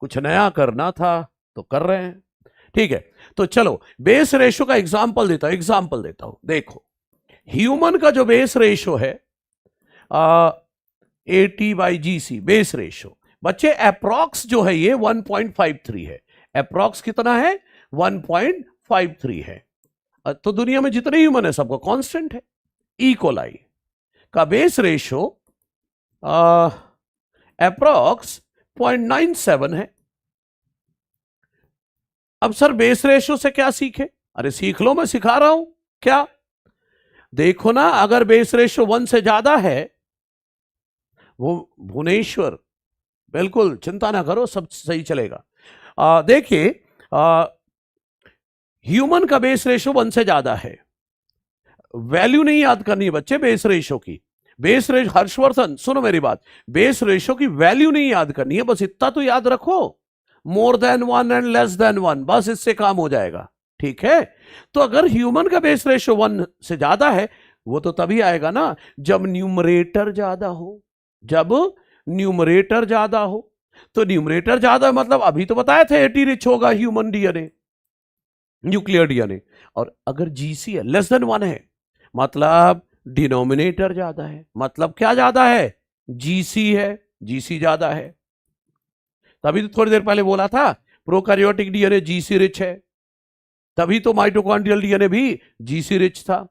Speaker 1: कुछ नया करना था तो कर रहे हैं। ठीक है, तो चलो बेस रेशो का एग्जांपल देता हूं। देखो, ह्यूमन का जो बेस रेशो है AT/GC बेस रेशो, बच्चे अप्रॉक्स जो है ये 1.53 है। अप्रॉक्स कितना है? 1.53 है। तो दुनिया में जितने ह्यूमन है सबका कांस्टेंट है। इकोलाई का बेस रेशो अप्रॉक्स 0.97 है। अब सर बेस रेशो से क्या सीखे? अरे सीख लो, मैं सिखा रहा हूं। क्या? देखो ना, अगर बेस रेशो 1 से ज्यादा है, वो भुवनेश्वर, बिल्कुल चिंता ना करो, सब सही चलेगा। देखिए, ह्यूमन का बेस रेशो 1 से ज्यादा है। वैल्यू नहीं याद करनी है बच्चे बेस रेशो की। बेस रेशो, हर्षवर्धन सुनो मेरी बात, बेस रेशो की वैल्यू नहीं याद करनी है, बस इतना तो याद रखो, more than 1 and less than 1, बस इससे काम हो जाएगा। ठीक है? तो अगर ह्यूमन का बेस रेशो 1 से ज्यादा है, वो तो तभी आएगा ना जब न्यूमरेटर ज्यादा हो। तो न्यूमरेटर ज्यादा मतलब अभी तो बताया था 80 रिच होगा ह्यूमन डीएनए, न्यूक्लियर डीएनए। और अगर जीसी है लेस देन 1 है, मतलब डिनोमिनेटर ज्यादा है। मतलब क्या ज्यादा है? जीसी है, जीसी ज्यादा है। तभी तो थोड़ी देर पहले बोला था प्रोकैरियोटिक डीएनए जीसी रिच है, तभी तो माइटोकॉन्ड्रियल डीएनए भी जीसी रिच था।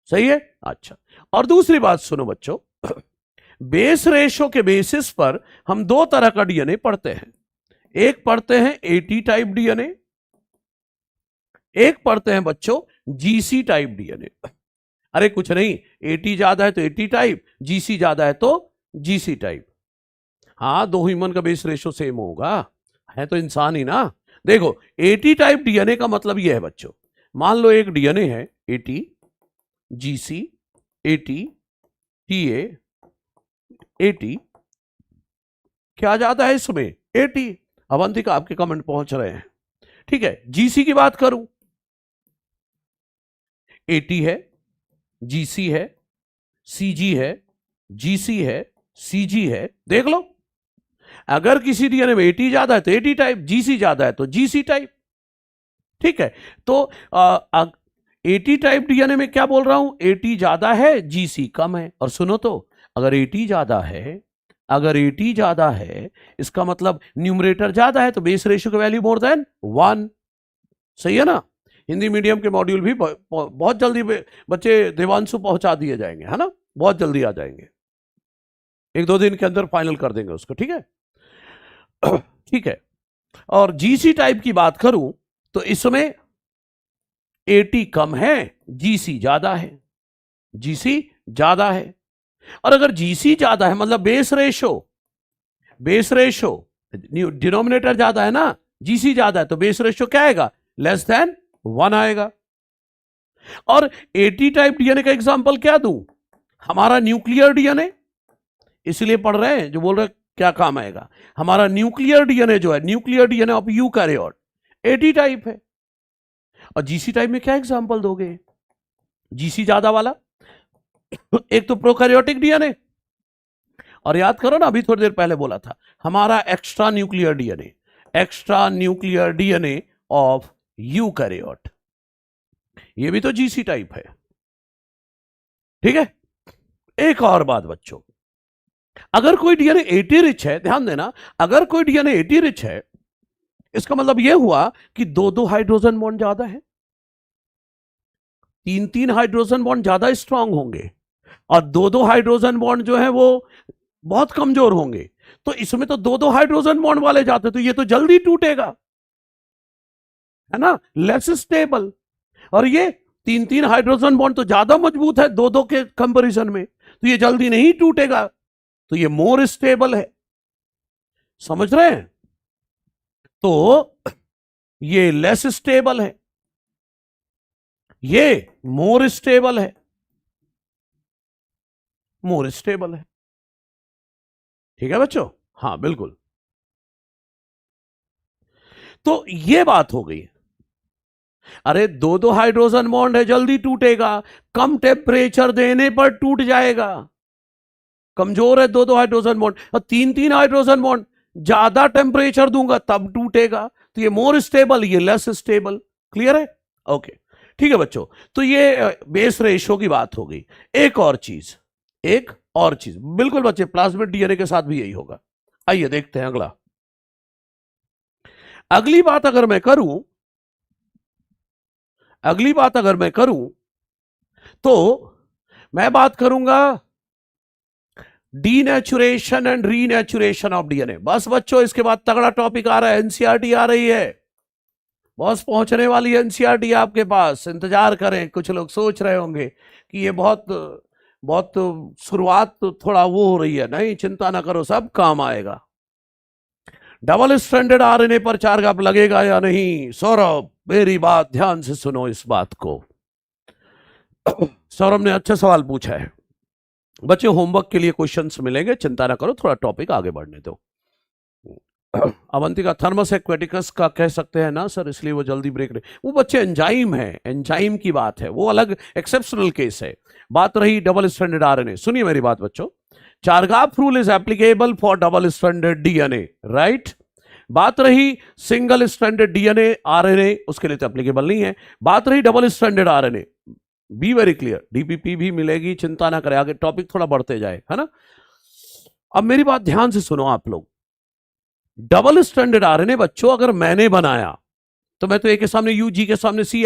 Speaker 1: सही है। अच्छा, और दूसरी बात सुनो बच्चों, बेस रेशो के बेसिस पर हम दो तरह का डीएनए पढ़ते हैं। एक पढ़ते हैं एटी टाइप डीएनए, एक पढ़ते हैं बच्चों जीसी टाइप डीएनए। अरे कुछ नहीं, एटी ज्यादा है तो एटी टाइप, जीसी ज्यादा है तो जीसी टाइप। हाँ, दो ह्यूमन का बेस रेशो सेम होगा, है तो इंसान ही ना। देखो, एटी टाइप डीएनए का मतलब यह है बच्चों, मान लो एक डीएनए है eighty, GC, eighty, TA, eighty, क्या ज्यादा है इसमें? एटी। अवंतिका आपके कमेंट पहुंच रहे हैं। ठीक है, जीसी की बात करूं, एटी है, जीसी है, सीजी है, जीसी है, सीजी है। देख लो, अगर किसी डीएनए में एटी ज्यादा है तो एटी टाइप, जीसी ज्यादा है तो जीसी टाइप। ठीक है, तो एटी टाइप डीएनए में क्या बोल रहा हूं, एटी ज्यादा है, जीसी कम है। और सुनो तो, अगर एटी ज्यादा है, अगर एटी ज्यादा है, इसका मतलब न्यूमरेटर ज्यादा है तो बेस रेशियो की वैल्यू मोर देन 1। सही है ना। हिंदी मीडियम के मॉड्यूल भी बहुत जल्दी बच्चे देवांशु पहुंचा दिए जाएंगे, है ना, बहुत जल्दी आ जाएंगे, एक दो दिन के अंदर फाइनल कर देंगे उसको। ठीक है ठीक है। और जीसी टाइप की बात करूं तो इसमें एटी कम है, जीसी ज्यादा है, जीसी ज्यादा है। और अगर जीसी ज्यादा है मतलब base ratio, base ratio denominator ज्यादा है ना, जीसी ज्यादा है तो बेस रेशो क्या आएगा, लेस देन 1 आएगा। और एटी टाइप डीएनए का एग्जांपल क्या दूं, हमारा न्यूक्लियर डीएनए, इसलिए पढ़ रहे हैं जो बोल रहे हैं क्या काम आएगा, हमारा न्यूक्लियर डीएनए जो है, nuclear DNA of eukaryote eighty type है। और जीसी टाइप में क्या एग्जांपल दोगे, जीसी ज्यादा वाला, एक तो प्रोकैरियोटिक डीएनए, और याद करो ना अभी थोड़ी देर पहले बोला था हमारा extra nuclear DNA, extra nuclear DNA of eukaryote, ये भी तो जीसी टाइप है। ठीक है। एक और बात बच्चों, अगर कोई डीएनए एटी रिच है, ध्यान देना, अगर कोई डीएनए एटी रिच है, इसका मतलब यह हुआ कि दो दो हाइड्रोजन बॉन्ड ज्यादा है, तीन तीन हाइड्रोजन बॉन्ड ज्यादा स्ट्रांग होंगे, और दो दो हाइड्रोजन बॉन्ड जो है वो बहुत कमजोर होंगे। तो इसमें तो दो दो हाइड्रोजन बॉन्ड वाले जाते तो ये तो जल्दी टूटेगा, है ना, लेस स्टेबल। और ये तीन तीन हाइड्रोजन बॉन्ड तो ज्यादा मजबूत है दो दो के कंपैरिजन में, तो ये जल्दी नहीं टूटेगा, तो ये मोर स्टेबल है। समझ रहे हैं। तो ये लेस स्टेबल है, ये मोर स्टेबल है, मोर स्टेबल है। ठीक है बच्चों, हाँ बिल्कुल। तो ये बात हो गई। अरे दो दो हाइड्रोजन बॉन्ड है जल्दी टूटेगा, कम टेम्परेचर देने पर टूट जाएगा, कमजोर है दो दो हाइड्रोजन बॉन्ड, और तीन तीन हाइड्रोजन बॉन्ड ज्यादा टेम्परेचर दूंगा तब टूटेगा, तो ये मोर स्टेबल, ये लेस स्टेबल। क्लियर है। ओके, ठीक है बच्चों, तो ये बेस रेशो की बात हो गई। एक और चीज, एक और चीज, बिल्कुल बच्चे प्लाज्मिड डीएनए के साथ भी यही होगा। आइए देखते हैं अगला। अगली बात अगर मैं करूं, अगली बात अगर मैं करूं तो मैं बात करूंगा denaturation and renaturation of DNA. बस बच्चों, इसके बाद तगड़ा टॉपिक आ रहा है, एनसीईआरटी आ रही है, बॉस पहुंचने वाली है एनसीईआरटी आपके पास, इंतजार करें। कुछ लोग सोच रहे होंगे कि ये बहुत बहुत शुरुआत तो थोड़ा वो हो रही है, नहीं चिंता ना करो, सब काम आएगा। डबल स्ट्रैंडेड आरएनए पर 4 गैप लगेगा या नहीं? सौरभ मेरी बात ध्यान से सुनो इस बात को। सौरभ ने अच्छा सवाल पूछा है। बच्चे होमवर्क के लिए क्वेश्चंस मिलेंगे, चिंता ना करो, थोड़ा टॉपिक आगे बढ़ने दो। अवंतिका थर्मस एक्वेटिकस का कह सकते हैं ना सर, इसलिए वो जल्दी ब्रेक रहे। वो बच्चे एंजाइम है, एंजाइम की बात है, वो अलग एक्सेप्शनल केस है। बात रही डबल स्ट्रैंडेड आरएनए, सुनिए मेरी बात बच्चों, चारगाफ rule is applicable for double stranded DNA, right. बात रही सिंगल स्ट्रैंडेड डीएनए आरएनए, उसके लिए तो एप्लीकेबल नहीं है। बात रही double stranded RNA, be very clear, DPP भी मिलेगी, चिंता ना करें, आगे टॉपिक थोड़ा बढ़ते जाए, है ना। अब मेरी बात ध्यान से सुनो आप लोग, डबल स्ट्रैंडेड आरएनए बच्चों अगर मैंने बनाया तो मैं तो ए के सामने यू, जी के सामने सी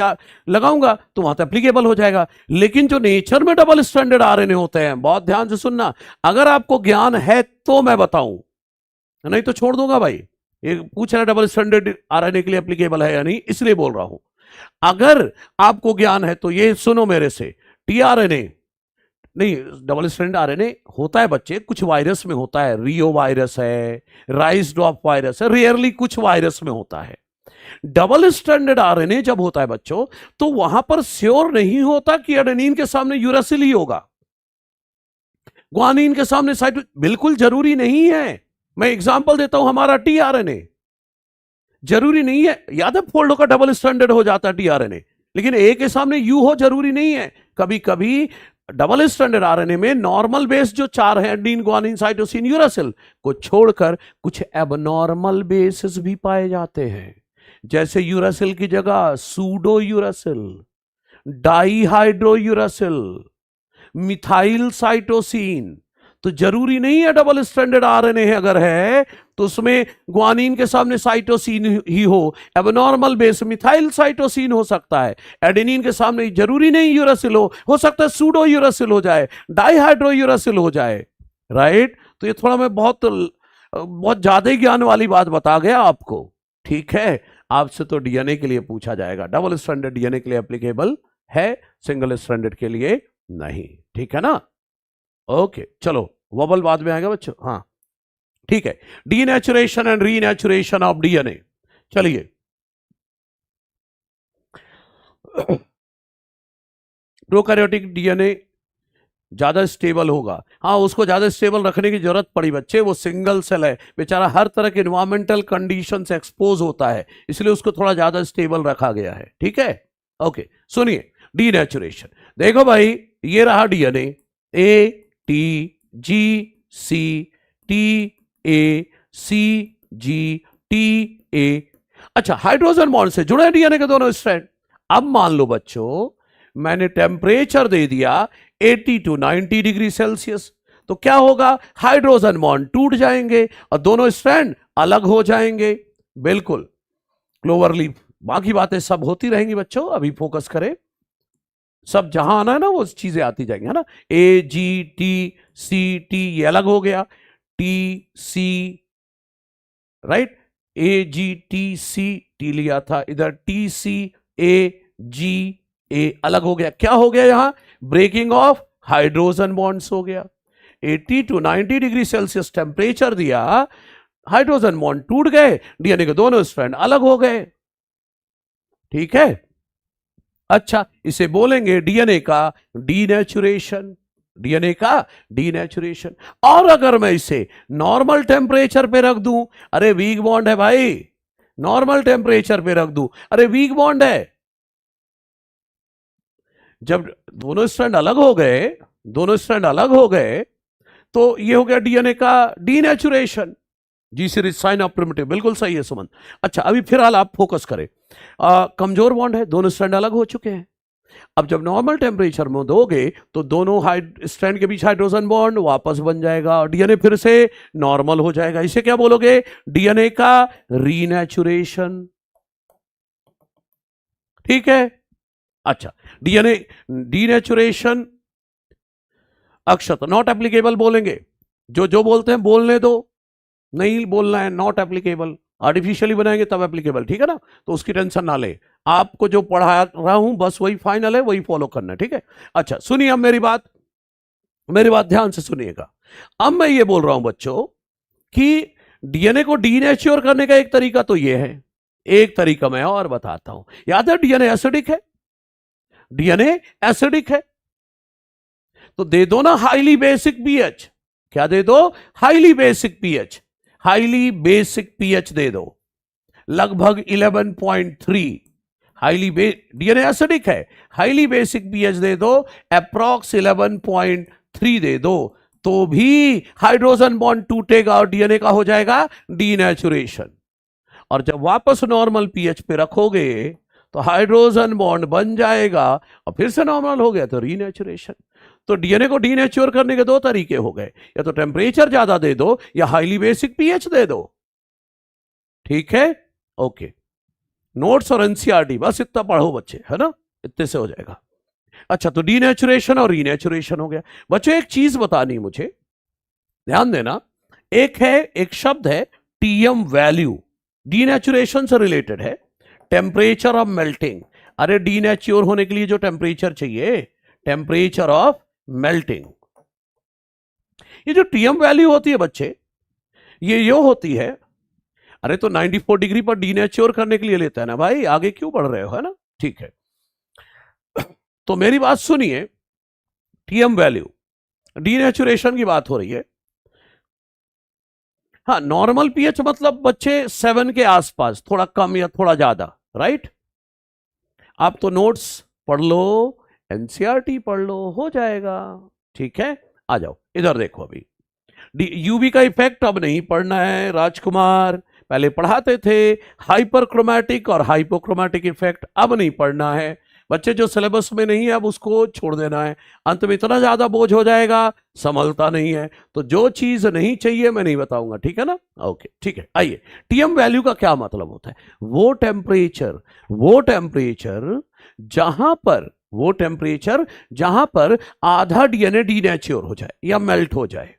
Speaker 1: लगाऊंगा तो वहां तो एप्लीकेबल हो जाएगा। लेकिन जो नेचर में डबल स्ट्रैंडेड आरएनए होते हैं, बहुत ध्यान से सुनना, अगर आपको ज्ञान है तो मैं बताऊं, नहीं तो छोड़ दूंगा भाई। ये पूछ रहा है डबल स्ट्रैंडेड आरएनए के लिए एप्लीकेबल है या नहीं, इसलिए बोल रहा हूं। अगर आपको ज्ञान है तो ये सुनो मेरे से, टीआरएनए नहीं, डबल स्ट्रैंड आरएनए होता है बच्चे, कुछ वायरस में होता है, रियो वायरस है, राइस ड्रॉप वायरस है, रेयरली कुछ वायरस में होता है। डबल स्ट्रैंडेड आरएनए जब होता है बच्चों, तो वहां पर श्योर नहीं होता कि एडेनिन के सामने यूरासिल ही होगा, ग्वानिन के सामने साइटो, बिल्कुल जरूरी नहीं है। मैं एग्जांपल देता हूं, हमारा टीआरएनए जरूरी नहीं है, याद है फोल्ड का डबल स्ट्रैंडेड हो जाता है टीआरएनए, लेकिन ए के सामने यू हो जरूरी नहीं है। कभी कभी डबल स्ट्रैंडेड आरएनए में नॉर्मल बेस जो 4 है, एडेनिन, ग्वानिन, साइटोसिन, यूरासिल को छोड़कर कुछ एबनॉर्मल बेसिस भी पाए जाते हैं, जैसे यूरासिल की जगह pseudo uracil, dihydro uracil, methyl cytosine. तो जरूरी नहीं है डबल स्ट्रैंडेड आरएनए है, अगर है तो उसमें ग्वानिन के सामने साइटोसिन ही हो, एबनॉर्मल बेस मिथाइल साइटोसिन हो सकता है, एडेनिन के सामने जरूरी नहीं यूरासिल हो सकता है सूडो यूरासिल हो जाए, डाईहाइड्रो यूरासिल हो जाए, राइट। तो ये थोड़ा मैं बहुत ज्यादा ज्ञान वाली बात बता गया आपको, ठीक है। आपसे तो डीएनए के लिए पूछा जाएगा, डबल स्ट्रैंडेड डीएनए के लिए एप्लीकेबल है, सिंगल स्ट्रैंडेड के लिए नहीं, ठीक है ना। ओके चलो, वबल बाद में आएगा बच्चों, हाँ ठीक है। Denaturation and renaturation of DNA, चलिए प्रोकैरियोटिक डीएनए ज्यादा स्टेबल होगा, हाँ उसको ज्यादा स्टेबल रखने की जरूरत पड़ी बच्चे, वो सिंगल सेल है बेचारा, हर तरह के इन्वायरमेंटल कंडीशन से एक्सपोज होता है, इसलिए उसको थोड़ा ज्यादा स्टेबल रखा गया है, ठीक है। ओके सुनिए, डीनेचुरेशन, देखो भाई ये रहा DNA, A T G C T A C G T A. अच्छा, हाइड्रोजन बॉन्ड से जुड़े डीएनए के दोनों स्ट्रैंड। अब मान लो बच्चों मैंने टेम्परेचर दे दिया 80 टू 90 डिग्री सेल्सियस, तो क्या होगा, हाइड्रोजन बॉन्ड टूट जाएंगे और दोनों स्ट्रैंड अलग हो जाएंगे, बिल्कुल क्लोवरलीफ। बाकी बातें सब होती रहेंगी बच्चों, अभी फोकस करें, सब जहां आना है ना वो चीजें आती जाएंगी, है ना। ए जी टी सी टी ये अलग हो गया, टी सी, राइट, ए जी टी सी टी लिया था इधर, टी सी ए जी ए अलग हो गया, क्या हो गया यहां, ब्रेकिंग ऑफ हाइड्रोजन बॉन्ड्स हो गया। 80 टू 90 डिग्री सेल्सियस टेम्परेचर दिया, हाइड्रोजन बॉन्ड टूट गए, डीएनए के दोनों स्ट्रैंड अलग हो गए, ठीक है। अच्छा, इसे बोलेंगे डीएनए का डीनेचुरेशन, डीएनए का डीनेचुरेशन। और अगर मैं इसे नॉर्मल टेम्परेचर पे रख दूं, अरे वीक बॉन्ड है भाई, नॉर्मल टेम्परेचर पे रख दूं, अरे वीक बॉन्ड है, जब दोनों स्ट्रैंड अलग हो गए, दोनों स्ट्रैंड अलग हो गए, तो ये हो गया डीएनए का denaturation. G series sign of primitive, बिल्कुल सही है सुमन। अच्छा अभी फिलहाल आप फोकस करें, कमजोर बॉन्ड है, दोनों स्ट्रैंड अलग हो चुके हैं। अब जब नॉर्मल टेम्परेचर में दोगे तो दोनों स्ट्रैंड के बीच हाइड्रोजन बॉन्ड वापस बन जाएगा और डीएनए फिर से नॉर्मल हो जाएगा, इसे क्या बोलोगे, डीएनए का रीनेचुरेशन, ठीक है। अच्छा, DNA denaturation Akshat not applicable बोलेंगे, जो जो बोलते हैं बोलने दो, नहीं बोलना है नॉट एप्लीकेबल, आर्टिफिशियली बनाएंगे तब एप्लीकेबल, ठीक है ना। तो उसकी टेंशन ना ले, आपको जो पढ़ा रहा हूं बस वही फाइनल है, वही फॉलो करना है, ठीक है। अच्छा सुनिए अब मेरी बात, मेरी बात ध्यान से सुनिएगा। अब मैं ये बोल रहा हूं बच्चों कि डीएनए को डीनेच्योर करने का एक तरीका तो ये है, एक तरीका मैं और बताता हूं। याद है डीएनए एसिडिक है, डीएनए एसिडिक है, तो दे दो ना हाईली बेसिक पीएच, क्या दे दो, highly basic pH, highly basic pH दे दो, लगभग 11.3, हाईली डीएनए एसिडिक है, हाईली बेसिक पीएच दे दो अप्रॉक्स 11.3 दे दो, तो भी हाइड्रोजन बॉन्ड टूटेगा और डीएनए का हो जाएगा डीनेचुरेशन। और जब वापस नॉर्मल पीएच पे रखोगे तो हाइड्रोजन बॉन्ड बन जाएगा और फिर से नॉर्मल हो गया तो रीनेचुरेशन। तो डीएनए को डीनेच्योर करने के दो तरीके हो गए, या तो टेम्परेचर ज्यादा दे दो या हाईली बेसिक पीएच दे दो। ठीक है, ओके। नोट्स और एनसीईआरटी बस इतना पढ़ो बच्चे, है ना, इतने से हो जाएगा। अच्छा, तो डीनेचुरेशन और रीनेचुरेशन हो गया। बच्चों एक चीज बतानी मुझे, ध्यान देना, एक शब्द है टीएम वैल्यू, डीनेचुरेशन से रिलेटेड है, टेम्परेचर ऑफ मेल्टिंग। अरे डीनेच्योर होने के लिए जो टेम्परेचर चाहिए, टेम्परेचर ऑफ मेल्टिंग। ये जो टीएम वैल्यू होती है बच्चे, ये होती है, अरे तो 94 डिग्री पर डीनेच्योर करने के लिए लेता है ना भाई, आगे क्यों बढ़ रहे हो, है ना, ठीक है। तो मेरी बात सुनिए, टीएम वैल्यू, डीनेचुरेशन की बात हो रही है। हाँ, नॉर्मल पीएच मतलब बच्चे 7 के आसपास, थोड़ा कम या थोड़ा ज्यादा, राइट। आप तो नोट्स पढ़ लो, एनसीईआरटी पढ़ लो, हो जाएगा, ठीक है। आ जाओ इधर देखो, अभी यूवी का इफेक्ट अब नहीं पढ़ना है राजकुमार, पहले पढ़ाते थे हाइपरक्रोमैटिक और हाइपोक्रोमैटिक इफेक्ट, अब नहीं पढ़ना है बच्चे, जो सिलेबस में नहीं है अब उसको छोड़ देना है, अंत में इतना ज्यादा बोझ हो जाएगा, संभलता नहीं है। तो जो चीज नहीं चाहिए मैं नहीं बताऊंगा, ठीक है ना, ओके, ठीक है। आइए, टीएम वैल्यू का क्या मतलब होता है? वो टेम्परेचर जहां पर आधा डीएनए डीनेच्योर हो जाए या मेल्ट हो जाए,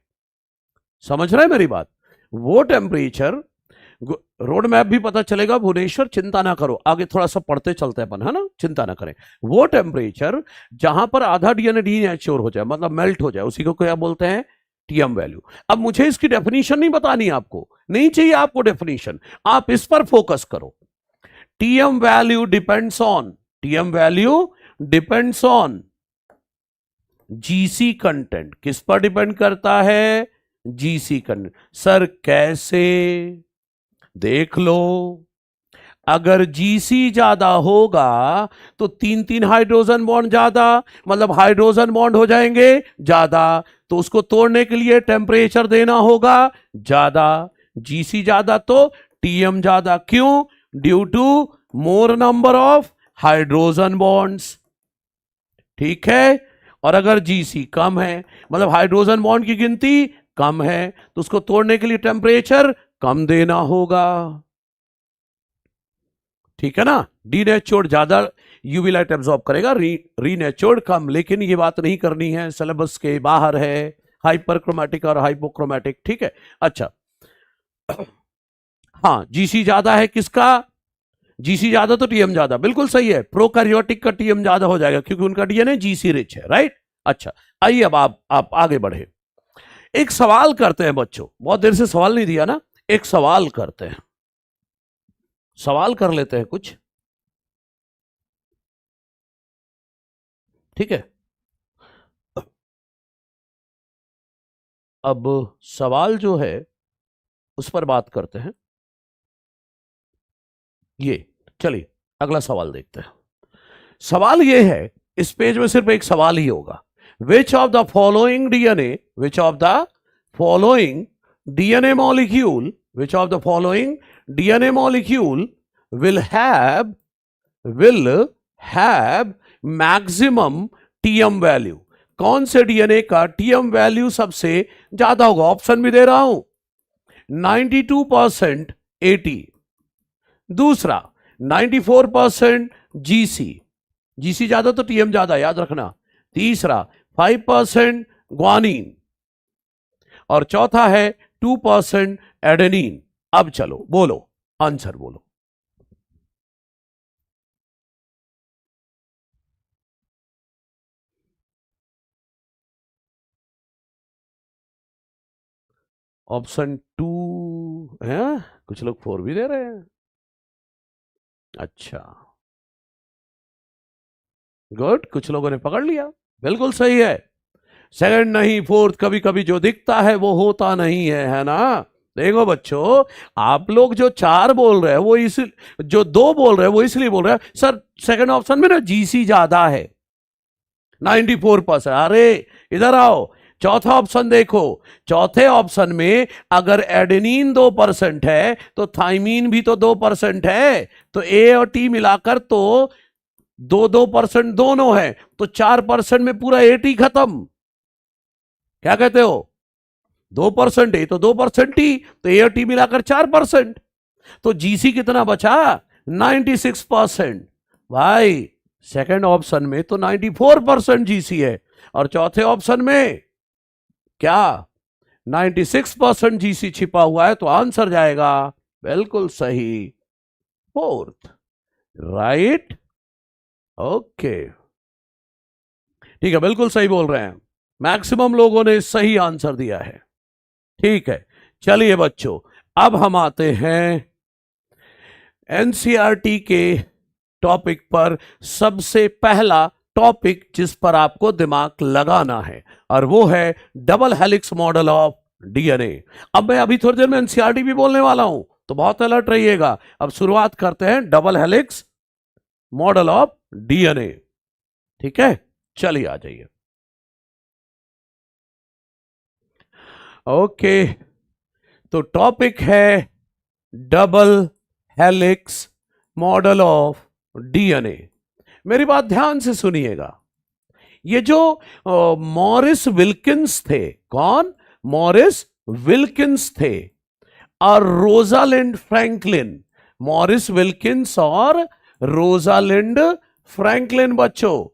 Speaker 1: समझ रहे हैं मेरी बात? वो टेम्परेचर, रोड मैप भी पता चलेगा भुवनेश्वर, चिंता ना करो, आगे थोड़ा सा पढ़ते चलते अपन, है ना, चिंता ना करें। वो टेम्परेचर जहां पर आधा डीएनए डीनेच्योर हो जाए, मतलब मेल्ट हो जाए, उसी को क्या बोलते हैं? TM value. अब मुझे इसकी डेफिनेशन नहीं बतानी, आपको नहीं चाहिए, आपको डेफिनेशन, आप इस पर फोकस करो। TM value depends on GC content. किस पर डिपेंड करता है? GC content. सर कैसे? देख लो, अगर जीसी ज्यादा होगा तो 3 हाइड्रोजन बॉन्ड ज्यादा, मतलब हाइड्रोजन बॉन्ड हो जाएंगे ज्यादा, तो उसको तोड़ने के लिए टेम्परेचर देना होगा ज्यादा। जीसी ज्यादा तो टीएम ज्यादा, क्यों? Due to more number of hydrogen bonds, ठीक है। और अगर जीसी कम है, मतलब हाइड्रोजन बॉन्ड की गिनती कम है, तो उसको तोड़ने के लिए टेम्परेचर कम देना होगा, ठीक है ना। डीनेच्योर्ड ज्यादा यूवी लाइट एब्जॉर्ब करेगा, रीनेच्योर्ड कम, लेकिन ये बात नहीं करनी है, सिलेबस के बाहर है, हाइपरक्रोमैटिक और हाइपोक्रोमैटिक, ठीक है। अच्छा, हाँ, जीसी ज्यादा है किसका? जीसी ज्यादा तो टीएम ज्यादा, बिल्कुल सही है, प्रोकैरियोटिक का टीएम ज्यादा हो जाएगा क्योंकि उनका डीएनए जीसी रिच है, राइट। अच्छा, आइए अब आप आगे बढ़े, एक सवाल करते हैं बच्चों, बहुत देर से सवाल नहीं दिया ना, एक सवाल करते हैं, सवाल कर लेते हैं कुछ, ठीक है। अब सवाल जो है उस पर बात करते हैं, ये चलिए अगला सवाल देखते हैं। सवाल ये है, इस पेज में सिर्फ एक सवाल ही होगा, which of the following DNA molecule will have maximum TM value? कौन से डीएनए का टीएम वैल्यू सबसे ज्यादा होगा? ऑप्शन भी दे रहा हूं, 92% एटी, दूसरा 94% जीसी ज्यादा तो टीएम ज्यादा, याद रखना, तीसरा 5% ग्वानिन, और चौथा है 2% एडेनिन। अब चलो बोलो, आंसर बोलो। ऑप्शन 2 है, कुछ लोग 4 भी दे रहे हैं, अच्छा गुड, कुछ लोगों ने पकड़ लिया, बिल्कुल सही है, सेकंड नहीं फोर्थ, कभी कभी जो दिखता है वो होता नहीं है ना। देखो बच्चों, आप लोग जो 4 बोल रहे हैं वो जो 2 बोल रहे हैं वो इसलिए बोल रहे हैं सर सेकंड ऑप्शन में ना जीसी ज्यादा है 94%। अरे इधर आओ, चौथा ऑप्शन देखो, चौथे ऑप्शन में अगर एडेनिन 2% है तो थाइमीन भी तो 2% है, तो ए और टी मिलाकर तो 2% दोनों है, तो 4% में पूरा 80 खत्म। क्या कहते हो? 2% ए तो 2% टी, तो ए और टी मिलाकर 4%। तो जीसी कितना बचा? 96%। भाई सेकंड ऑप्शन में तो 94% जीसी है, और चौथे ऑप्शन में क्या 96% जीसी छिपा हुआ है, तो आंसर जाएगा बिल्कुल सही, फोर्थ। राइट, ओके, ठीक है, बिल्कुल सही बोल रहे हैं, मैक्सिमम लोगों ने सही आंसर दिया है। ठीक है, चलिए बच्चों, अब हम आते हैं एनसीईआरटी के टॉपिक पर। सबसे पहला टॉपिक जिस पर आपको दिमाग लगाना है, और वो है double helix model of DNA. अब मैं अभी थोड़ी देर में एनसीईआरटी भी बोलने वाला हूं, तो बहुत अलर्ट रहिएगा। अब शुरुआत करते हैं double helix model of DNA. ठीक है, चलिए आ जाइए। ओके, तो टॉपिक है double helix model of DNA. मेरी बात ध्यान से सुनिएगा। ये जो मॉरिस विल्किंस थे, कौन? मॉरिस विल्किंस थे और रोजालिंड फ्रैंकलिन। मॉरिस विल्किंस और रोजालिंड फ्रैंकलिन बच्चों,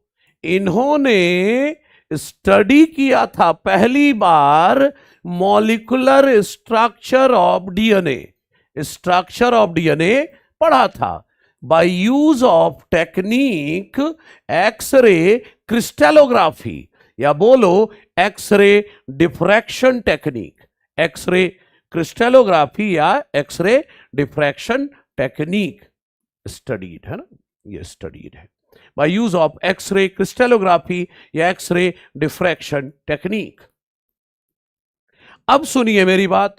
Speaker 1: इन्होंने स्टडी किया था पहली बार molecular structure of DNA. Structure of DNA पढ़ा था by use of technique X-ray crystallography, या बोलो X-ray diffraction technique. X-ray crystallography या एक्सरे डिफ्रैक्शन टेक्निक स्टडीड है ना, ये स्टडीड है by use of X-ray crystallography या एक्सरे डिफ्रैक्शन टेक्निक। अब सुनिए मेरी बात,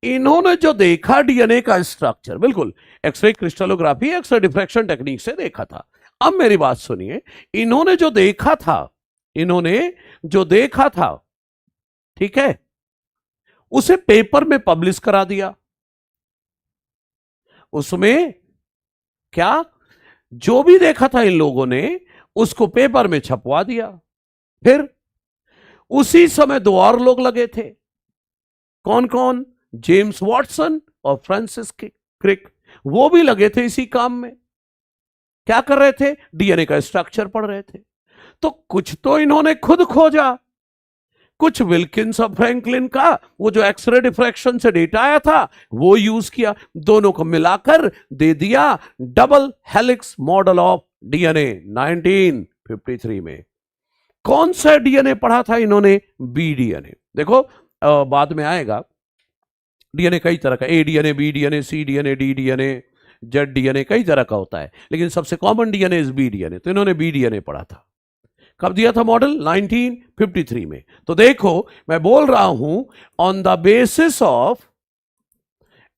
Speaker 1: इन्होंने जो देखा डीएनए का स्ट्रक्चर, बिल्कुल X ray crystallography X ray diffraction technique से देखा था। अब मेरी बात सुनिए, इन्होंने जो देखा था, ठीक है, उसे पेपर में पब्लिश करा दिया। उसमें क्या जो भी देखा था इन लोगों ने, उसको पेपर में छपवा दिया। फिर उसी समय दो और लोग लगे थे। कौन कौन? जेम्स वॉटसन और फ्रांसिस क्रिक। वो भी लगे थे इसी काम में। क्या कर रहे थे? डीएनए का स्ट्रक्चर पढ़ रहे थे। तो कुछ तो इन्होंने खुद खोजा, कुछ विल्किंस और फ्रैंकलिन का वो जो एक्सरे डिफ्रैक्शन से डेटा आया था वो यूज किया। दोनों को मिलाकर दे दिया double helix model of DNA 1953 में। कौन सा डीएनए पढ़ा था इन्होंने? B DNA. देखो बाद में आएगा, डीएनए कई तरह का, A DNA, B DNA, C DNA, D DNA, Z DNA, कई तरह का होता है, लेकिन सबसे common DNA is B DNA. तो इन्होंने बी डीएनए पढ़ा था। कब दिया था मॉडल? 1953 में। तो देखो मैं बोल रहा हूं, on the basis of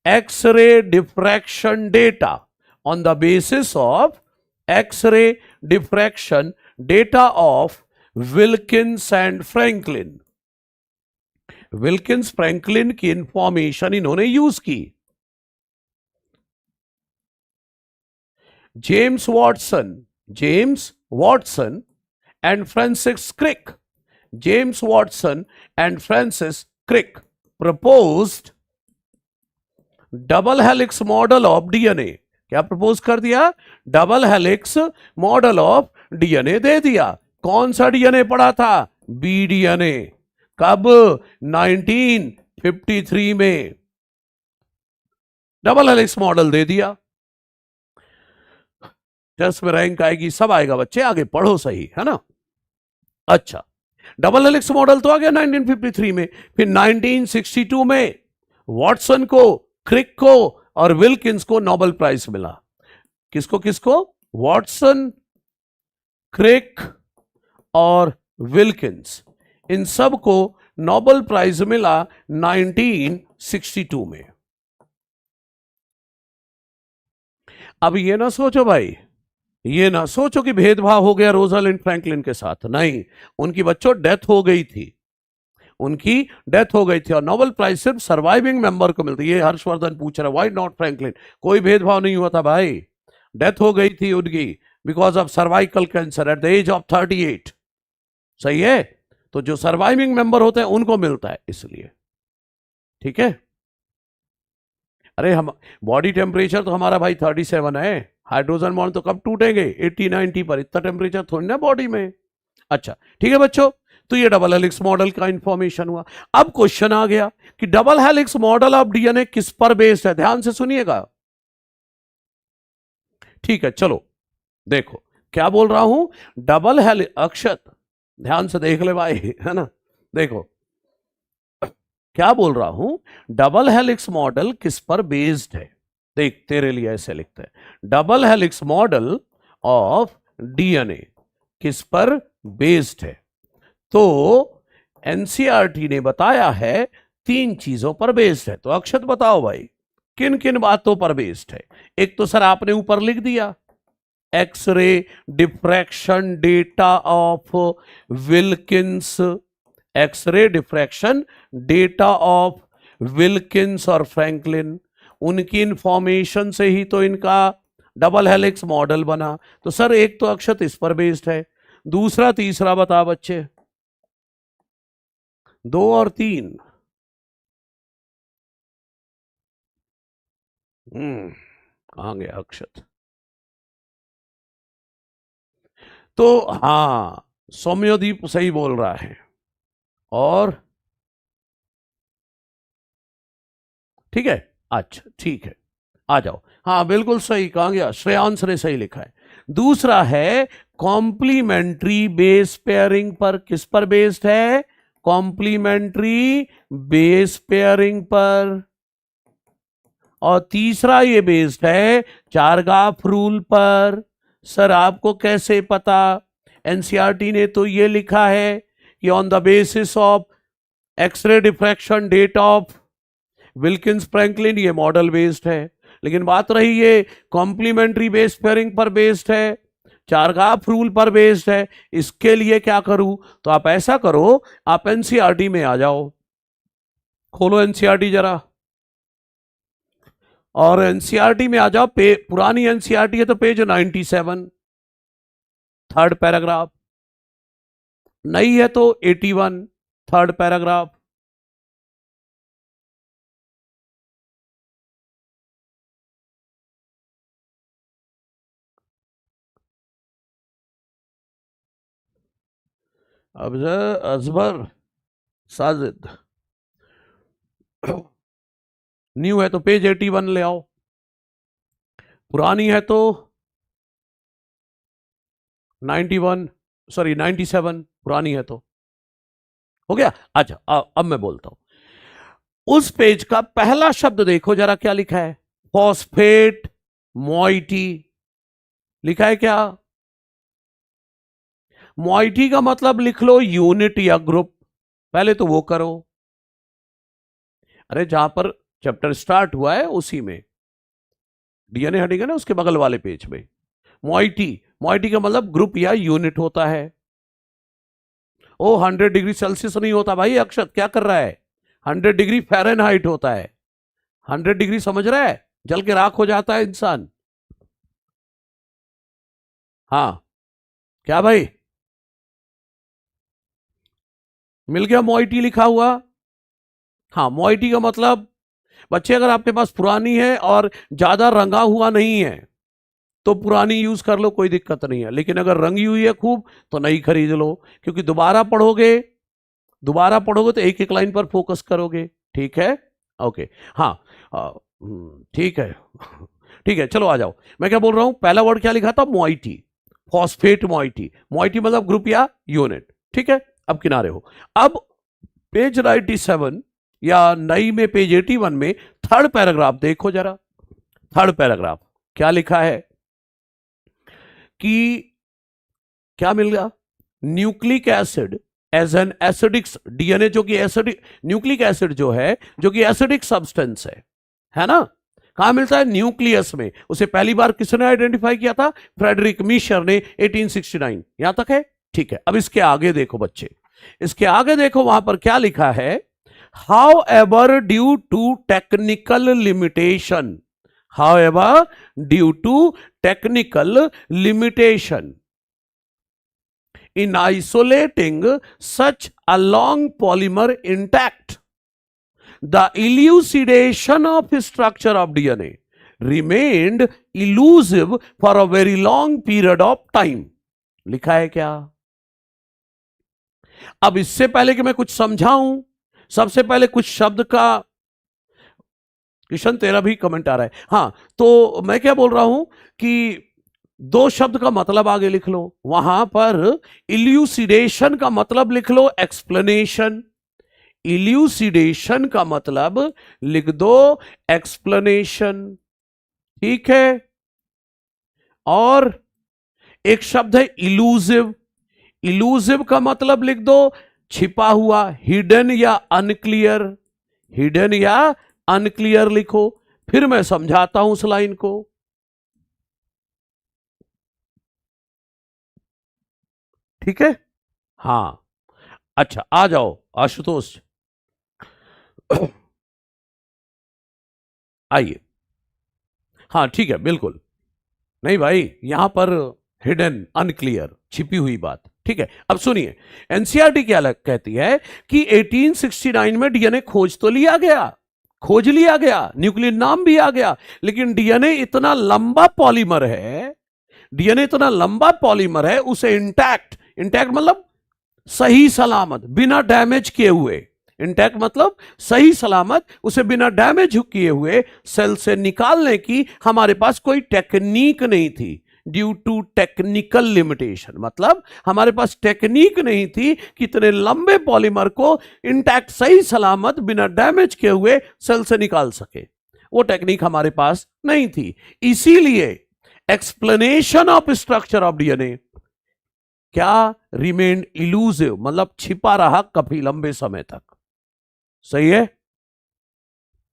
Speaker 1: X ray diffraction data, on the basis of X ray diffraction data of Wilkins and Franklin. Wilkins Franklin की इंफॉर्मेशन इन्होंने यूज की। James Watson and Francis Crick. James Watson and Francis Crick proposed double helix model of DNA. क्या propose कर दिया? Double helix model of DNA दे दिया। कौन सा डीएनए पढ़ा था? B DNA. कब? 1953 में डबल हेलिक्स मॉडल दे दिया। टेस्ट में रैंक आएगी, सब आएगा बच्चे, आगे पढ़ो सही, है ना। अच्छा, डबल हेलिक्स मॉडल तो आ गया 1953 में। फिर 1962 में वॉटसन को, क्रिक को और विल्किंस को नोबेल प्राइज मिला। किसको किसको? वॉटसन, क्रिक और विल्किंस, इन सब को नोबेल प्राइज मिला 1962 में। अब ये ना सोचो भाई, ये ना सोचो कि भेदभाव हो गया रोजालिंड फ्रैंकलिन के साथ, नहीं। उनकी बच्चों डेथ हो गई थी, उनकी डेथ हो गई थी, और नोबेल प्राइज सिर्फ सर्वाइविंग मेंबर को मिलती है। ये हर्षवर्धन पूछ रहा है व्हाई नॉट फ्रैंकलिन। कोई भेदभाव नहीं हुआ था भाई, डेथ हो गई थी उनकी because of cervical cancer at the age of 38। सही है, तो जो सर्वाइविंग मेंबर होते हैं उनको मिलता है, इसलिए। ठीक है, अरे हम बॉडी टेम्परेचर तो हमारा भाई 37 है, हाइड्रोजन बॉन्ड तो कब टूटेंगे 80-90 पर, इतना टेम्परेचर थोड़ी ना बॉडी में। अच्छा ठीक है बच्चों, तो ये डबल हेलिक्स मॉडल का इंफॉर्मेशन हुआ। अब क्वेश्चन आ गया कि double helix model of DNA किस पर बेस्ड है, ध्यान से सुनिएगा। ठीक है चलो देखो क्या बोल रहा हूं, डबल हेलिक्स, अक्षत ध्यान से देख ले भाई, है ना, देखो क्या बोल रहा हूं, डबल हेलिक्स मॉडल किस पर बेस्ड है। देख तेरे लिए ऐसे लिखते हैं, double helix model of DNA किस पर बेस्ड है। तो एनसीईआरटी ने बताया है 3 चीजों पर बेस्ड है। तो अक्षत बताओ भाई किन किन बातों पर बेस्ड है। एक तो सर आपने ऊपर लिख दिया, X ray diffraction data of Wilkins, X ray diffraction data of Wilkins और फ्रैंकलिन, उनकी इंफॉर्मेशन से ही तो इनका डबल हेलिक्स मॉडल बना। तो सर एक तो अक्षत इस पर बेस्ड है, दूसरा तीसरा बता बच्चे, 2 और 3। कहां गया अक्षत। तो हाँ सौम्यदीप सही बोल रहा है, और ठीक है, अच्छा ठीक है आ जाओ, हाँ बिल्कुल सही, कहां गया, श्रेयांश ने सही लिखा है। दूसरा है कॉम्प्लीमेंट्री बेस पेयरिंग पर, किस पर बेस्ड है, कॉम्प्लीमेंट्री बेस पेयरिंग पर। और तीसरा ये बेस्ड है चारगाफ रूल पर। सर आपको कैसे पता, एनसीईआरटी ने तो ये लिखा है कि on the basis of X ray diffraction data of Wilkins Franklin, ये मॉडल बेस्ड है। लेकिन बात रही ये कॉम्प्लीमेंट्री बेस पेयरिंग पर बेस्ड है, चारगाफ रूल पर बेस्ड है, इसके लिए क्या करूं, तो आप ऐसा करो, आप एनसीईआरटी में आ जाओ, खोलो एनसीईआरटी जरा, और एनसीईआरटी में आ जाओ, पुरानी एनसीईआरटी है तो पेज 97 3rd पैराग्राफ, नई है तो 81 3rd पैराग्राफ। अब अजबर साजिद, न्यू है तो पेज 81 ले आओ, पुरानी है तो 91, सॉरी 97, पुरानी है तो हो गया। अच्छा अब मैं बोलता हूं, उस पेज का पहला शब्द देखो जरा क्या लिखा है, फॉस्फेट मॉइटी, लिखा है क्या, मॉइटी का मतलब लिख लो यूनिट या ग्रुप, पहले तो वो करो। अरे जहां पर चैप्टर स्टार्ट हुआ है उसी में डीएनए हेडिंग है ना, उसके बगल वाले पेज में मॉइटी, मॉइटी का मतलब ग्रुप या यूनिट होता है। ओ 100 डिग्री सेल्सियस नहीं होता भाई, अक्षत क्या कर रहा है, 100 डिग्री फ़ारेनहाइट होता है। 100 डिग्री समझ रहा है, जल के राख हो जाता है इंसान। हाँ क्या भाई, मिल गया मॉइटी लिखा हुआ। हाँ मॉइटी का मतलब बच्चे अगर आपके पास पुरानी है और ज्यादा रंगा हुआ नहीं है तो पुरानी यूज कर लो, कोई दिक्कत नहीं है। लेकिन अगर रंगी हुई है खूब तो नई खरीद लो, क्योंकि दोबारा पढ़ोगे तो एक एक लाइन पर फोकस करोगे। ठीक है ओके, हाँ ठीक है ठीक है चलो आ जाओ। मैं क्या बोल रहा हूं, पहला वर्ड क्या लिखा था, मॉइटी, फॉस्फेट मॉइटी, मॉइटी मतलब ग्रुप या यूनिट। ठीक है अब किनारे हो। अब पेज 97 या नई में पेज 81 में 3rd पैराग्राफ देखो जरा, 3rd पैराग्राफ क्या लिखा है कि क्या मिल गया, nucleic acid as an acidic, DNA जो कि एसिडिक, न्यूक्लिक एसिड जो है जो कि एसिडिक सब्सटेंस है ना, कहां मिलता है, न्यूक्लियस में। उसे पहली बार किसने आइडेंटिफाई किया था, फ्रेडरिक मीशर ने 1869। यहां तक है ठीक है। अब इसके आगे देखो बच्चे, इसके आगे देखो वहां पर क्या लिखा है, however due to technical limitation, however due to technical limitation in isolating such a long polymer intact, the elucidation of structure of DNA remained elusive for a very long period of time. लिखा है क्या? अब इससे पहले कि मैं कुछ समझाऊं, सबसे पहले कुछ शब्द का, किशन तेरा भी कमेंट आ रहा है, हां, तो मैं क्या बोल रहा हूं कि दो शब्द का मतलब आगे लिख लो। वहां पर इल्यूसिडेशन का मतलब लिख लो एक्सप्लेनेशन, इल्यूसिडेशन का मतलब लिख दो एक्सप्लेनेशन, ठीक है। और एक शब्द है इलूसिव, इलूसिव का मतलब लिख दो छिपा हुआ, हिडन या अनक्लियर, हिडन या अनक्लियर लिखो। फिर मैं समझाता हूं उस लाइन को। ठीक है, हां, अच्छा आ जाओ आशुतोष, आइए। हाँ ठीक है, बिल्कुल नहीं भाई, यहां पर हिडन अनक्लियर छिपी हुई बात, ठीक है। अब सुनिए, एनसीईआरटी क्या कहती है कि 1869 में डीएनए खोज तो लिया गया, खोज लिया गया, न्यूक्लियर नाम भी आ गया, लेकिन डीएनए इतना लंबा पॉलीमर है, डीएनए इतना लंबा पॉलीमर है, उसे इंटैक्ट, इंटैक्ट मतलब सही सलामत, बिना डैमेज किए हुए, इंटैक्ट मतलब सही सलामत, उसे बिना डैमेज किए हुए सेल से निकालने की हमारे पास कोई टेक्निक नहीं थी, ड्यू टू टेक्निकल लिमिटेशन, मतलब हमारे पास टेक्निक नहीं थी कि इतने लंबे पॉलीमर को इंटैक्ट सही सलामत बिना डैमेज किए हुए सेल से निकाल सके, वो टेक्निक हमारे पास नहीं थी। इसीलिए explanation of structure of DNA क्या रिमेन इलूसिव, मतलब छिपा रहा काफी लंबे समय तक। सही है,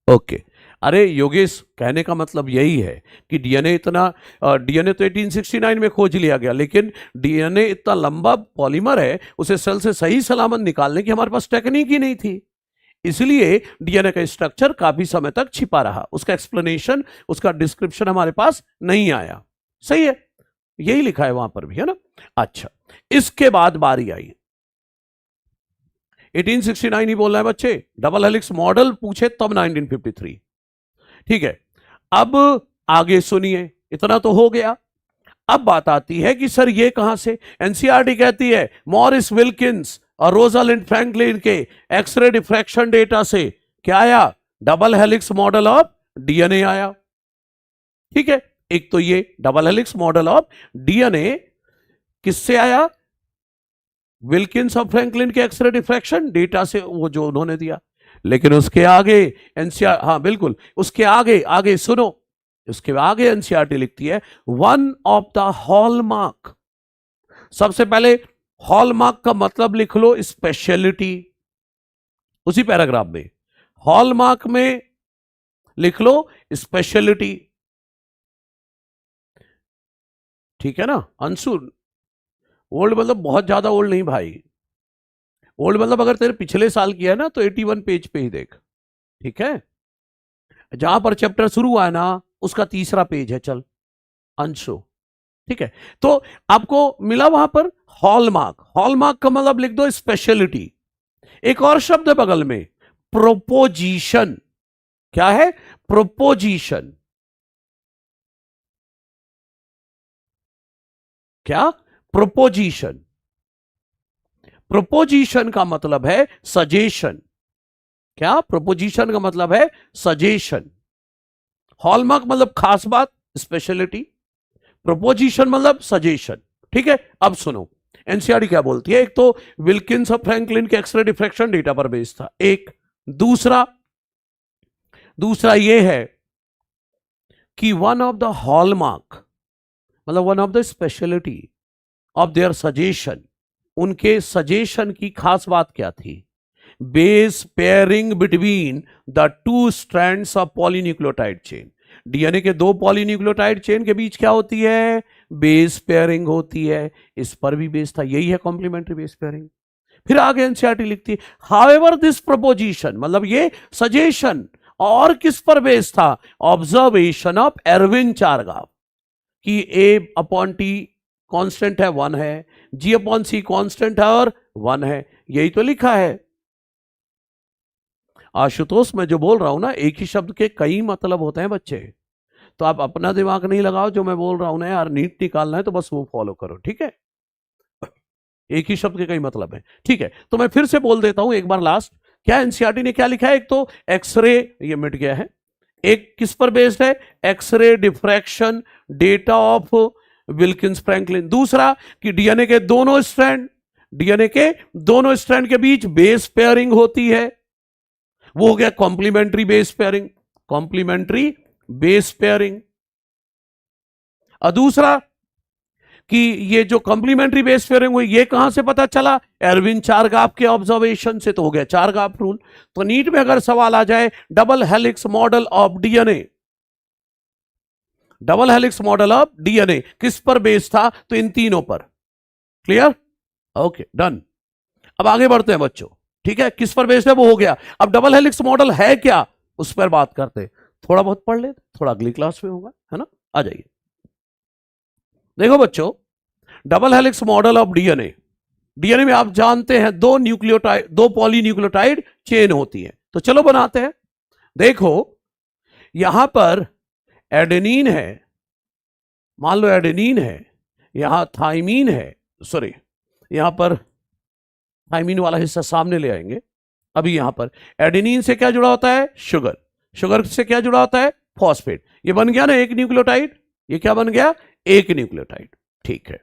Speaker 1: ओके। अरे योगेश, कहने का मतलब यही है कि डीएनए इतना, डीएनए तो 1869 में खोज लिया गया, लेकिन डीएनए इतना लंबा पॉलीमर है, उसे सेल से सही सलामत निकालने की हमारे पास टेक्निक ही नहीं थी, इसलिए डीएनए का स्ट्रक्चर काफी समय तक छिपा रहा, उसका एक्सप्लेनेशन, उसका डिस्क्रिप्शन हमारे पास नहीं आया। सही है, यही लिखा है वहां पर भी, है ना। अच्छा, इसके बाद बारी आई 1869 ही बोल रहा है बच्चे, डबल हेलिक्स मॉडल पूछे तब 1953, ठीक है। अब आगे सुनिए, इतना तो हो गया। अब बात आती है कि सर ये कहां से, एनसीईआरटी कहती है मॉरिस विल्किंस और रोजालिंड फ्रैंकलिन के एक्सरे डिफ्रैक्शन डेटा से क्या आया, double helix model of DNA आया, ठीक है। एक तो ये double helix model of DNA किससे आया, विल्किंस और फ्रैंकलिन के एक्सरे डिफ्रैक्शन डेटा से, वो जो उन्होंने दिया। लेकिन उसके आगे एनसीआर, हाँ बिल्कुल, उसके आगे, आगे सुनो, उसके आगे एनसीईआरटी लिखती है वन ऑफ द हॉलमार्क, सबसे पहले हॉलमार्क का मतलब लिख लो स्पेशलिटी, उसी पैराग्राफ में हॉलमार्क में लिख लो स्पेशलिटी, ठीक है ना अंशु। ओल्ड मतलब बहुत ज्यादा ओल्ड नहीं भाई, ओल्ड मतलब अगर तेरे पिछले साल किया है ना तो 81 पेज पे ही देख, ठीक है। जहां पर चैप्टर शुरू हुआ है ना उसका तीसरा पेज है, चल अंशु, ठीक है। तो आपको मिला वहां पर हॉलमार्क, हॉलमार्क का मतलब लिख दो स्पेशलिटी। एक और शब्द है बगल में, प्रोपोजिशन, क्या है, प्रोपोजिशन, क्या, प्रोपोजिशन, प्रोपोजिशन का मतलब है सजेशन, क्या, प्रोपोजिशन का मतलब है सजेशन। हॉलमार्क मतलब खास बात, स्पेशलिटी, प्रोपोजिशन मतलब सजेशन, ठीक है। अब सुनो एनसीईआरटी क्या बोलती है, एक तो विल्किंस और फ्रैंकलिन के एक्सरे डिफ्रैक्शन डेटा पर बेस्ड था, एक, दूसरा, दूसरा ये है कि वन ऑफ द हॉलमार्क मतलब one of the speciality of their suggestion, उनके सजेशन की खास बात क्या थी, base pairing between the two strands of polynucleotide chain, DNA के दो पॉलीन्यूक्लियोटाइड चेन के बीच क्या होती है, बेस पेयरिंग होती है, इस पर भी बेस था, यही है कॉम्प्लीमेंट्री बेस पेयरिंग। फिर आगे एनसीईआरटी लिखती है हाउएवर दिस प्रोपोजिशन, मतलब ये सजेशन और किस पर बेस था, ऑब्जर्वेशन ऑफ एरविन चारगाफ कि ए अपॉन टी कांस्टेंट है 1 है, जी अपॉन सी कांस्टेंट है और 1 है, यही तो लिखा है। आशुतोष मैं जो बोल रहा हूं ना, एक ही शब्द के कई मतलब होते हैं बच्चे, तो आप अपना दिमाग नहीं लगाओ, जो मैं बोल रहा हूं ना यार नीट निकालना है तो बस वो फॉलो करो, ठीक है। एक ही शब्द के कई मतलब है, ठीक है। तो मैं फिर से बोल देता हूं एक बार लास्ट, क्या एनसीईआरटी ने क्या लिखा है, एक तो एक्सरे, ये मिट गया है, एक किस पर बेस्ड है, X ray diffraction data of Wilkins Franklin. दूसरा कि डीएनए के दोनों स्ट्रैंड के बीच बेस पेयरिंग होती है, वो हो गया कॉम्प्लीमेंट्री बेस पेयरिंग। और दूसरा कि ये जो कॉम्प्लीमेंट्री बेस पेयरिंग हुई, ये कहां से पता चला, एरविन चारगाफ के ऑब्जर्वेशन से, तो हो गया चारगाफ रूल। तो नीट में अगर सवाल आ जाए double helix model of DNA किस पर बेस था, तो इन तीनों पर। Clear, okay done. अब आगे बढ़ते हैं बच्चों, ठीक है, किस पर बेस्ड है वो हो गया। अब डबल हेलिक्स मॉडल है क्या, उस पर बात करते हैं, थोड़ा बहुत पढ़ लेते, थोड़ा अगली क्लास में होगा, है ना। आ जाइए, देखो बच्चों, double helix model of DNA में आप जानते हैं दो पॉलीन्यूक्लियोटाइड चेन होती है, तो चलो बनाते हैं। देखो यहां पर एडेनिन है, मान लो एडेनिन है, यहां थाइमीन है, सॉरी यहां पर थाइमीन वाला हिस्सा सामने ले आएंगे। अभी यहां पर एडेनिन से क्या जुड़ा होता है, शुगर से क्या जुड़ा होता है, फॉस्फेट। ये बन गया ना एक न्यूक्लियोटाइड, ये क्या बन गया, एक न्यूक्लियोटाइड, ठीक है।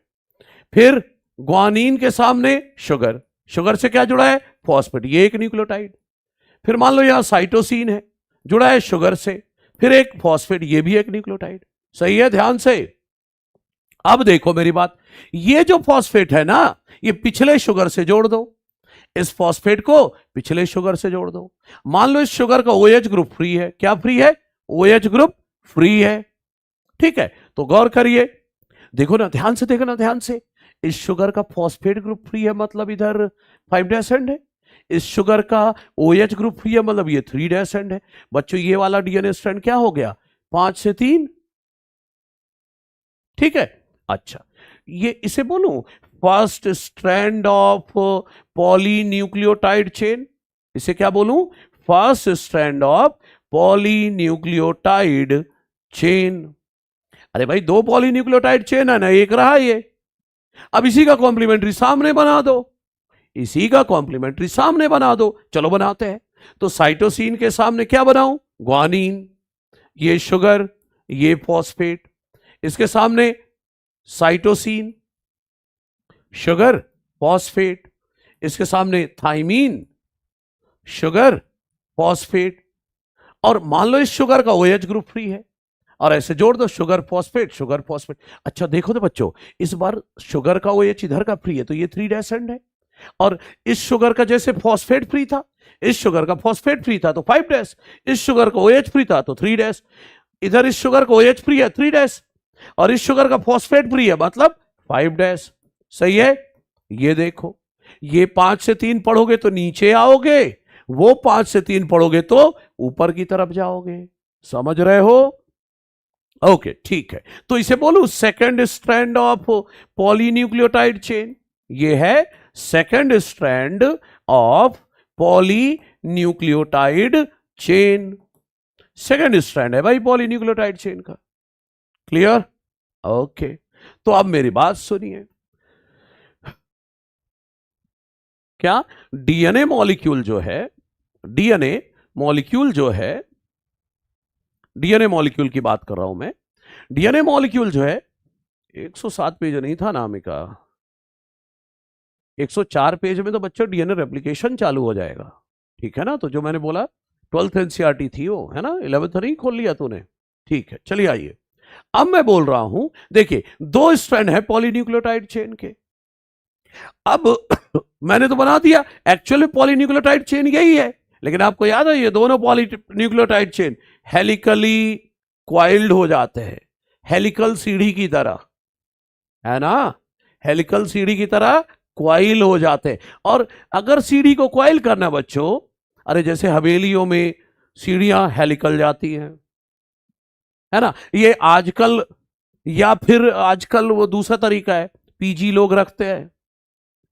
Speaker 1: फिर ग्वानिन के सामने शुगर से क्या जुड़ा है, फॉस्फेट, ये एक न्यूक्लियोटाइड। फिर मान लो यहां साइटोसिन है, जुड़ा है शुगर से, फिर एक फॉस्फेट, ये भी एक न्यूक्लियोटाइड। सही है, ध्यान से। अब देखो मेरी बात, ये जो फॉस्फेट है ना, ये पिछले शुगर से जोड़ दो, इस फॉस्फेट को पिछले शुगर से जोड़ दो। मान लो इस शुगर का OH ग्रुप फ्री है, क्या फ्री है, OH ग्रुप फ्री है, ठीक है। तो गौर करिए, देखो ना, ध्यान से देखो ना, ध्यान से, इस शुगर का फॉस्फेट ग्रुप फ्री है, मतलब इधर 5' एंड है, इस शुगर का OH ग्रुप फ्री है, मतलब ये 3' एंड है। बच्चों ये वाला डीएनए स्ट्रैंड क्या हो गया, 5 से 3, ठीक है। अच्छा, ये इसे बोलूं first strand of polynucleotide chain, इसे क्या बोलूं, first strand of polynucleotide chain. अरे भाई दो पॉलीन्यूक्लियोटाइड चेन है ना, एक रहा ये, अब इसी का कॉम्प्लीमेंट्री सामने बना दो, चलो बनाते हैं। तो साइटोसिन के सामने क्या बनाऊं, ग्वानिन, ये शुगर, ये फॉस्फेट, इसके सामने साइटोसिन, शुगर, फॉस्फेट, इसके सामने थाइमीन, शुगर, फॉस्फेट, और मान लो इस शुगर का OH ग्रुप फ्री है, और ऐसे जोड़ दो शुगर फॉस्फेट। अच्छा देखो तो बच्चों, इस बार शुगर का OH इधर का फ्री है, तो ये 3' एंड है, और इस शुगर का जैसे फॉस्फेट फ्री था, इस शुगर का फॉस्फेट फ्री था तो 5', इस शुगर का OH फ्री था तो 3', इधर इस शुगर का OH फ्री है 3', और इस शुगर का फॉस्फेट फ्री है मतलब 5'। सही है, ये देखो, ये 5 से 3 पढ़ोगे तो नीचे आओगे, वो 5 से 3 पढ़ोगे तो ऊपर की तरफ जाओगे, समझ रहे हो, ओके ठीक है। तो इसे बोलूं second strand of polynucleotide chain, ये है second strand of polynucleotide chain, second strand है भाई पॉलीन्यूक्लियोटाइड चेन का। Clear, okay. तो अब मेरी बात सुनिए, क्या डीएनए मॉलिक्यूल जो है, डीएनए मॉलिक्यूल की बात कर रहा हूं मैं, डीएनए मॉलिक्यूल जो है 107 पेज नहीं था नामिका, 104 पेज में तो बच्चों डीएनए रेप्लिकेशन चालू हो जाएगा, ठीक है ना। तो जो मैंने बोला 12th एनसीईआरटी थी वो, है ना, 11th नहीं खोल लिया तूने, ठीक है। चलिए आइए, अब मैं बोल रहा हूं, देखिए दो स्ट्रैंड है पॉलीन्यूक्लियोटाइड चेन के। अब मैंने तो बना दिया, एक्चुअली पॉलीन्यूक्लियोटाइड चेन यही है, लेकिन आपको याद है ये दोनों पॉलीन्यूक्लियोटाइड चेन हेलिकली क्वाइल्ड हो जाते हैं, हेलिकल सीढ़ी की तरह, है ना, हेलिकल सीढ़ी की तरह क्वाइल हो जाते हैं। और अगर सीढ़ी को क्वाइल करना बच्चों, अरे जैसे हवेलियों में सीढ़ियां हेलिकल जाती हैं, है ना, ये आजकल, या फिर आजकल वो दूसरा तरीका है, पीजी लोग रखते हैं,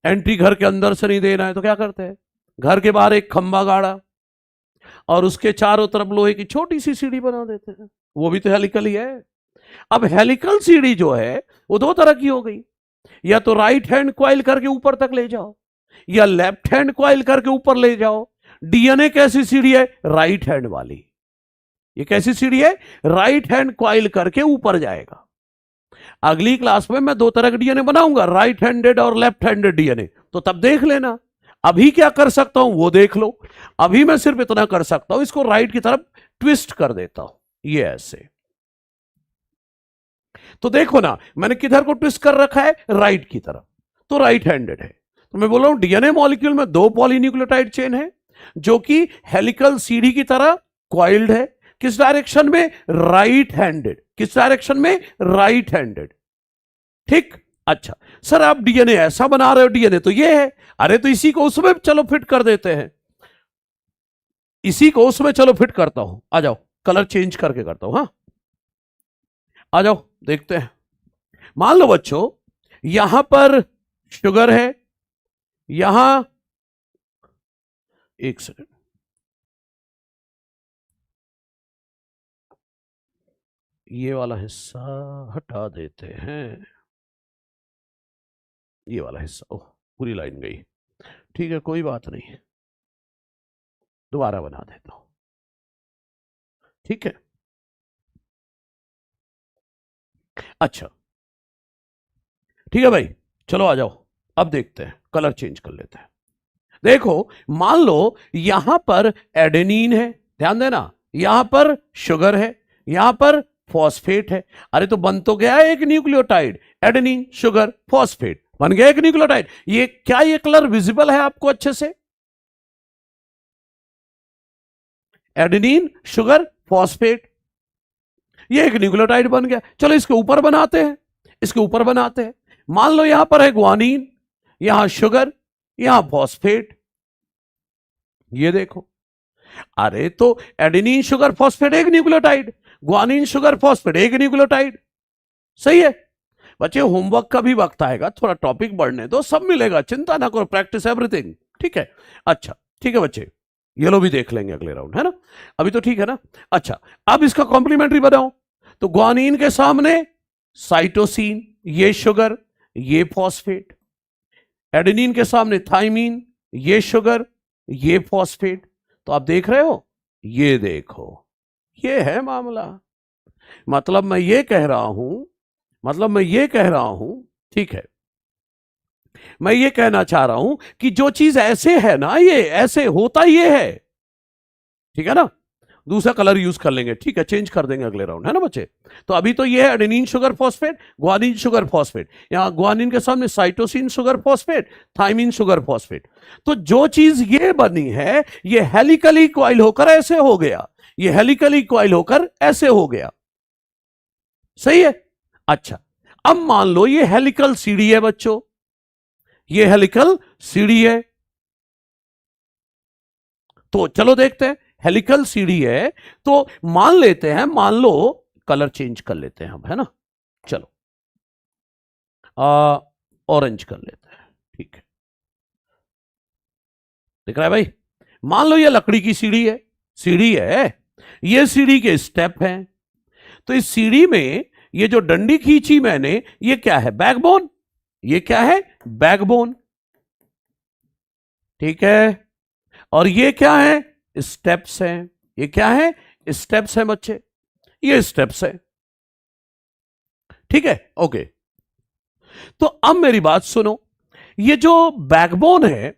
Speaker 1: एंट्री घर के अंदर से नहीं देना है तो क्या करते हैं, घर के बाहर एक खंबा गाड़ा, और उसके चारों तरफ लोहे की छोटी सी सीढ़ी बना देते हैं, वो भी तो हेलिकल ही है। अब हेलिकल सीढ़ी जो है वो दो तरह की हो गई, या तो राइट हैंड क्वाइल करके ऊपर तक ले जाओ या लेफ्ट हैंड क्वाइल करके ऊपर ले जाओ। डीएनए कैसी सीढ़ी है? राइट हैंड वाली। ये कैसी सीढ़ी है? राइट हैंड क्वाइल करके ऊपर जाएगा। अगली क्लास में मैं दो तरह के डीएनए बनाऊंगा, राइट हैंडेड और लेफ्ट हैंडेड डीएनए, तो तब देख लेना। अभी क्या कर सकता हूं वो देख लो। अभी मैं सिर्फ इतना कर सकता हूं, इसको राइट की तरफ ट्विस्ट कर देता हूं, ये ऐसे। तो देखो ना, मैंने किधर को ट्विस्ट कर रखा है? राइट की तरफ, तो राइट हैंडेड है। तो मैं बोल रहा हूं डीएनए मॉलिक्यूल में दो पॉलीन्यूक्लियोटाइड चेन है जो कि हेलिकल सीढ़ी की तरह क्वाइल्ड है। किस डायरेक्शन में? Right handed. किस डायरेक्शन में? Right handed. ठीक। अच्छा सर, आप डीएनए ऐसा बना रहे हो, डीएनए तो ये है। अरे तो इसी को उसमें चलो फिट कर देते हैं, इसी को उसमें चलो फिट करता हूं। आ जाओ, कलर चेंज करके करता हूं। हाँ आ जाओ, देखते हैं। मान लो बच्चों, यहां पर शुगर है, यहां, एक सेकंड, ये वाला हिस्सा हटा देते हैं, ये वाला हिस्सा, ओह पूरी लाइन गई। ठीक है कोई बात नहीं, दोबारा बना देता हूं। ठीक है। अच्छा ठीक है भाई, चलो आ जाओ, अब देखते हैं, कलर चेंज कर लेते हैं। देखो, मान लो यहां पर एडेनिन है, ध्यान देना, यहां पर शुगर है, यहां पर फॉस्फेट है। अरे तो बन तो गया एक न्यूक्लियोटाइड, एडेनिन शुगर फॉस्फेट, बन गया एक न्यूक्लियोटाइड। ये क्या, ये कलर विजिबल है आपको अच्छे से? एडेनिन शुगर फॉस्फेट, ये एक न्यूक्लियोटाइड बन गया। चलो इसके ऊपर बनाते हैं, इसके ऊपर बनाते हैं। मान लो यहां पर है ग्वानिन, यहां शुगर, यहां फॉस्फेट, ये देखो। अरे तो एडेनिन शुगर फॉस्फेट एक न्यूक्लियोटाइड, ग्वानिन शुगर फॉस्फेट एक न्यूक्लियोटाइड। सही है बच्चे, होमवर्क का भी वक्त आएगा, थोड़ा टॉपिक बढ़ने दो, सब मिलेगा, चिंता ना करो, प्रैक्टिस एवरीथिंग। ठीक है। अच्छा ठीक है बच्चे, ये लो भी देख लेंगे अगले राउंड, है ना? अभी तो ठीक है ना? अच्छा, अब इसका कॉम्प्लीमेंट्री बनाओ। तो ग्वानिन के सामने साइटोसिन, ये शुगर, ये फॉस्फेट। एडेनिन के सामने थाइमीन, ये शुगर, ये फॉस्फेट। तो आप देख रहे हो, ये देखो, ये है मामला। मतलब मैं ये कह रहा हूं, ठीक है, मैं ये कहना चाह रहा हूं कि जो चीज ऐसे है ना, ये ऐसे होता ये है। ठीक है ना? दूसरा कलर यूज कर लेंगे, ठीक है, चेंज कर देंगे अगले राउंड, है ना बच्चे? तो अभी तो ये है adenine sugar phosphate, guanine sugar phosphate, यहां ग्वानिन के सामने cytosine sugar phosphate, thymine sugar phosphate. तो जो चीज ये बनी है, ये हेलिकली क्वाइल होकर ऐसे हो गया, ये हेलिकली क्वाइल होकर ऐसे हो गया। सही है। अच्छा, अब मान लो ये हेलिकल सीढ़ी है बच्चों, ये हेलिकल सीढ़ी है। तो चलो देखते हैं, हेलिकल सीढ़ी है तो मान लेते हैं, मान लो कलर चेंज कर लेते हैं हम, है ना? चलो ऑरेंज कर लेते हैं, ठीक है। दिख रहा है भाई? मान लो ये लकड़ी की सीढ़ी है, ये सीढ़ी के स्टेप हैं। तो इस सीढ़ी में ये जो डंडी खींची मैंने, ये क्या है? बैकबोन। ये क्या है? बैकबोन। ठीक है। और ये क्या है? स्टेप्स हैं। ये क्या है? स्टेप्स हैं बच्चे, ये स्टेप्स है। ठीक है, ओके। तो अब मेरी बात सुनो, ये जो बैकबोन है,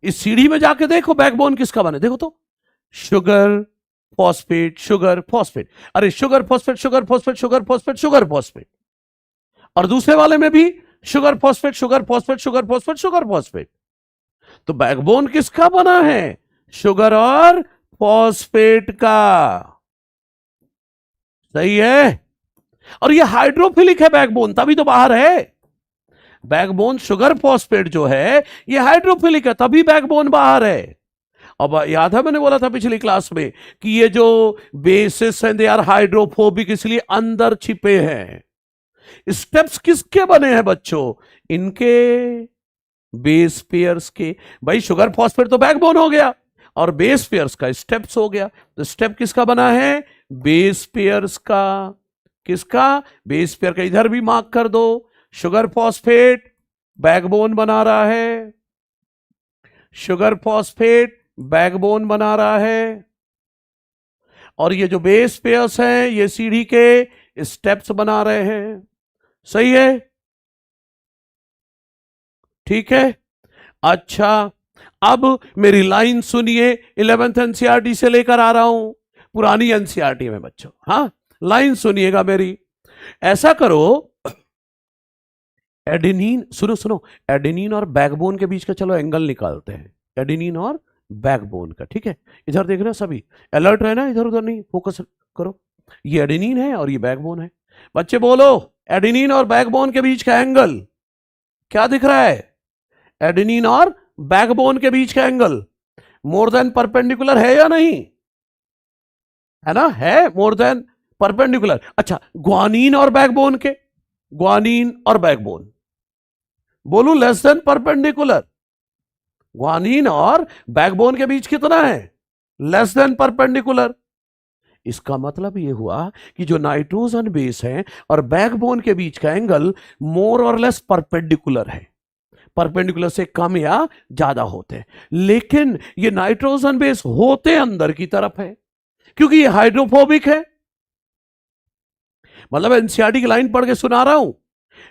Speaker 1: इस सीढ़ी में जाके देखो बैकबोन किसका बना, देखो तो, शुगर फॉस्फेट, शुगर फॉस्फेट। अरे sugar phosphate, sugar phosphate, sugar phosphate, sugar phosphate. और दूसरे वाले में भी sugar phosphate, sugar phosphate, sugar phosphate, sugar phosphate. तो बैकबोन किसका बना है? शुगर और फॉस्फेट का। सही है। और ये हाइड्रोफिलिक है बैकबोन, तभी तो बाहर है। बैकबोन शुगर फॉस्फेट जो है ये हाइड्रोफिलिक है, तभी बैकबोन बाहर है। अब याद है मैंने बोला था पिछली क्लास में कि ये जो बेसिस हैं दे आर हाइड्रोफोबिक, इसलिए अंदर छिपे हैं। स्टेप्स किसके बने हैं बच्चों? इनके बेस पेयर्स के। भाई शुगर फॉस्फेट तो बैकबोन हो गया, और बेस पेयर्स का स्टेप्स हो गया। तो स्टेप किसका बना है? बेस पेयर्स का। किसका? बेस पेयर का। इधर भी मार्क कर दो, शुगर फॉस्फेट बैकबोन बना रहा है, शुगर फॉस्फेट बैकबोन बना रहा है, और ये जो बेस पेयर्स हैं ये सीढ़ी के स्टेप्स बना रहे हैं। सही है? ठीक है। अच्छा, अब मेरी लाइन सुनिए, 11th एनसीईआरटी से लेकर आ रहा हूं, पुरानी एनसीईआरटी में बच्चों। हाँ, लाइन सुनिएगा मेरी। ऐसा करो, एडेनिन, सुनो सुनो, एडेनिन और बैकबोन के बीच का चलो एंगल निकालते हैं, एडेनिन और बैकबोन का। ठीक है, इधर देख रहे हो सभी, अलर्ट रहना, इधर उधर नहीं, फोकस करो। ये एडेनिन है और ये बैकबोन है। बच्चे बोलो, एडेनिन और बैकबोन के बीच का एंगल क्या दिख रहा है? एडेनिन और बैकबोन के बीच का एंगल मोर देन परपेंडिकुलर है या नहीं? है ना? है, मोर देन परपेंडिकुलर। अच्छा, ग्वानिन और बैकबोन के, ग्वानिन और बैकबोन, बोलू लेस देन परपेंडिकुलर। ग्वानिन और बैकबोन के बीच कितना है? Less than perpendicular. इसका मतलब यह हुआ कि जो नाइट्रोजन बेस है और बैकबोन के बीच का एंगल मोर और लेस परपेंडिकुलर है, परपेंडिकुलर से कम या ज्यादा होते हैं। लेकिन ये नाइट्रोजन बेस होते अंदर की तरफ है, क्योंकि ये हाइड्रोफोबिक है। मतलब एनसीईआरटी की लाइन पढ़ के सुना रहा हूं,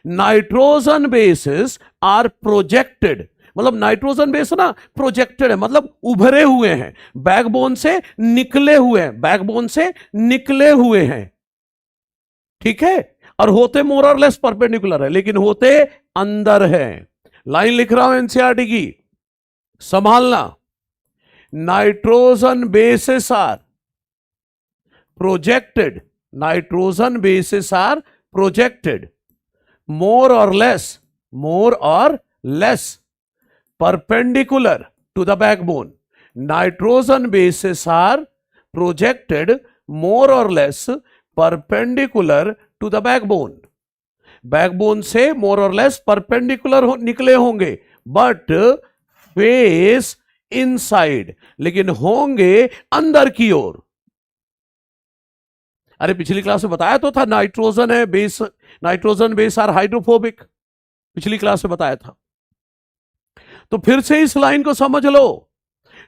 Speaker 1: नाइट्रोजन बेसिस आर प्रोजेक्टेड, मतलब नाइट्रोजन बेस ना प्रोजेक्टेड है, मतलब उभरे हुए हैं, बैकबोन से निकले हुए हैं, बैकबोन से निकले हुए हैं। ठीक है, और होते मोर और लेस परपेंडिकुलर है, लेकिन होते अंदर है। लाइन लिख रहा हूं एनसीईआरटी की, संभालना। Nitrogen bases are projected, nitrogen bases are projected more or less perpendicular to the backbone. Nitrogen bases are projected more or less perpendicular to the backbone. Backbone से more or less perpendicular निकले होंगे, but face inside, लेकिन होंगे अंदर की ओर। अरे पिछली class में बताया तो था, नाइट्रोजन है base, nitrogen base are hydrophobic, पिछली क्लास में बताया था। तो फिर से इस लाइन को समझ लो,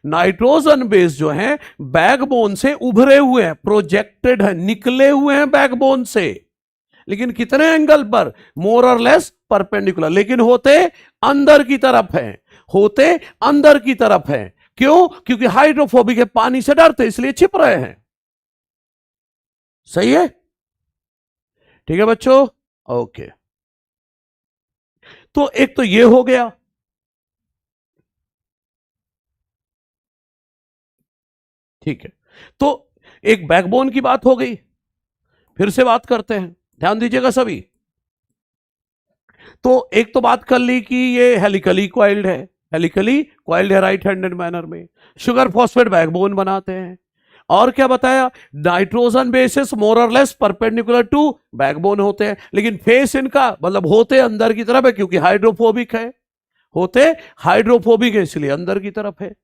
Speaker 1: नाइट्रोजन बेस जो है बैकबोन से उभरे हुए हैं, प्रोजेक्टेड है, निकले हुए हैं बैकबोन से, लेकिन कितने एंगल पर? मोर और लेस परपेंडिकुलर, लेकिन होते अंदर की तरफ हैं, होते अंदर की तरफ हैं। क्यों? क्योंकि हाइड्रोफोबिक है, पानी से डरते, इसलिए छिप रहे हैं। सही है? ठीक है बच्चों, ओके। तो एक तो ये हो गया, ठीक है। तो एक बैकबोन की बात हो गई, फिर से बात करते हैं, ध्यान दीजिएगा सभी। तो एक तो बात कर ली कि ये हेलिकली कॉइल्ड है, हेलिकली कॉइल्ड है राइट हैंडेड मैनर में, शुगर फॉस्फेट बैकबोन बनाते हैं। और क्या बताया? नाइट्रोजन बेसिस मोर और लेस परपेंडिकुलर टू बैकबोन होते हैं, लेकिन फेस इनका मतलब होते अंदर की तरफ है, क्योंकि हाइड्रोफोबिक है, होते हाइड्रोफोबिक है, इसलिए अंदर की तरफ है।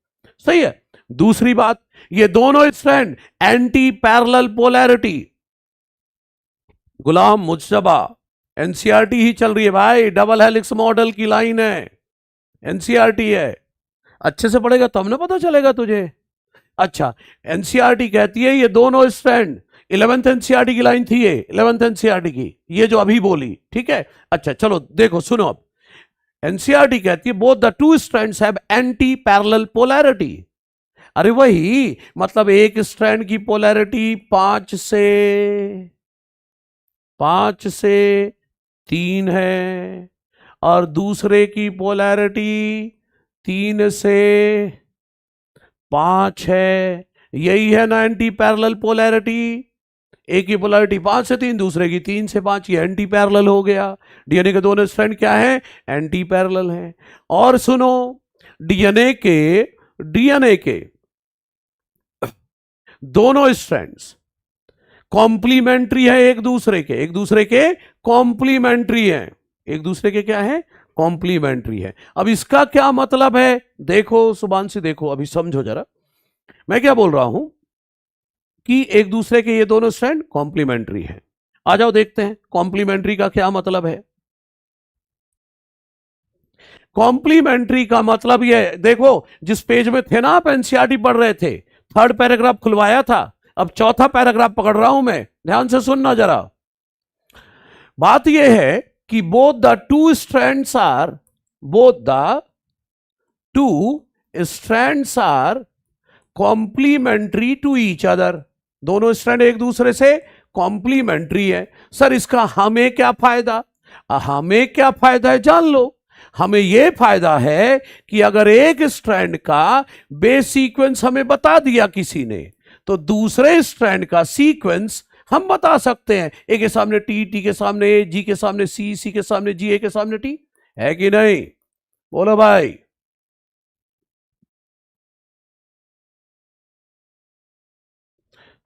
Speaker 1: सही है। दूसरी बात, ये दोनों स्ट्रैंड एंटी पैरेलल पोलैरिटी, गुलाम मुज्तबा एनसीईआरटी ही चल रही है भाई, डबल हेलिक्स मॉडल की लाइन है, एनसीईआरटी है, अच्छे से पढ़ेगा तब ना पता चलेगा तुझे। अच्छा, एनसीईआरटी कहती है ये दोनों स्ट्रैंड, 11th एनसीईआरटी की लाइन थी ये, 11th एनसीईआरटी की, ये जो अभी बोली, ठीक है। अच्छा चलो देखो सुनो, अब एनसीईआरटी कहती है both the two strands have anti parallel polarity. अरे वही, मतलब एक स्ट्रैंड की पोलैरिटी 5 से 3 है, और दूसरे की पोलैरिटी 3 से 5 है। यही है ना एंटी पैरेलल पोलैरिटी। एक की पोलैरिटी 5 से 3, दूसरे की 3 से 5, ये एंटी पैरेलल हो गया। डीएनए के दोनों स्ट्रैंड क्या है? एंटी पैरेलल हैं। और सुनो, डीएनए के दोनों स्ट्रैंड्स कॉम्प्लीमेंट्री है एक दूसरे के कॉम्प्लीमेंट्री है, एक दूसरे के क्या है? कॉम्प्लीमेंट्री है। अब इसका क्या मतलब है? देखो सुभांशु, देखो अभी समझो जरा, मैं क्या बोल रहा हूं कि एक दूसरे के ये दोनों स्ट्रैंड कॉम्प्लीमेंट्री हैं। आ जाओ देखते हैं कॉम्प्लीमेंट्री का क्या मतलब है। कॉम्प्लीमेंट्री का मतलब ये, देखो जिस पेज में थे ना आप एनसीईआरटी पढ़ रहे थे, थर्ड पैराग्राफ खुलवाया था, अब चौथा पैराग्राफ पकड़ रहा हूं मैं, ध्यान से सुनना जरा। बात यह है कि both the two strands are, both the two strands are complementary to each other. दोनों स्ट्रैंड एक दूसरे से कॉम्प्लीमेंट्री है। सर इसका हमें क्या फायदा? हमें क्या फायदा है जान लो। हमें यह फायदा है कि अगर एक स्ट्रैंड का बेस सीक्वेंस हमें बता दिया किसी ने, तो दूसरे स्ट्रैंड का सीक्वेंस हम बता सकते हैं। ए के सामने टी, टी के सामने ए, जी के सामने सी, सी के सामने जी, ए के सामने टी, है कि नहीं? बोलो भाई।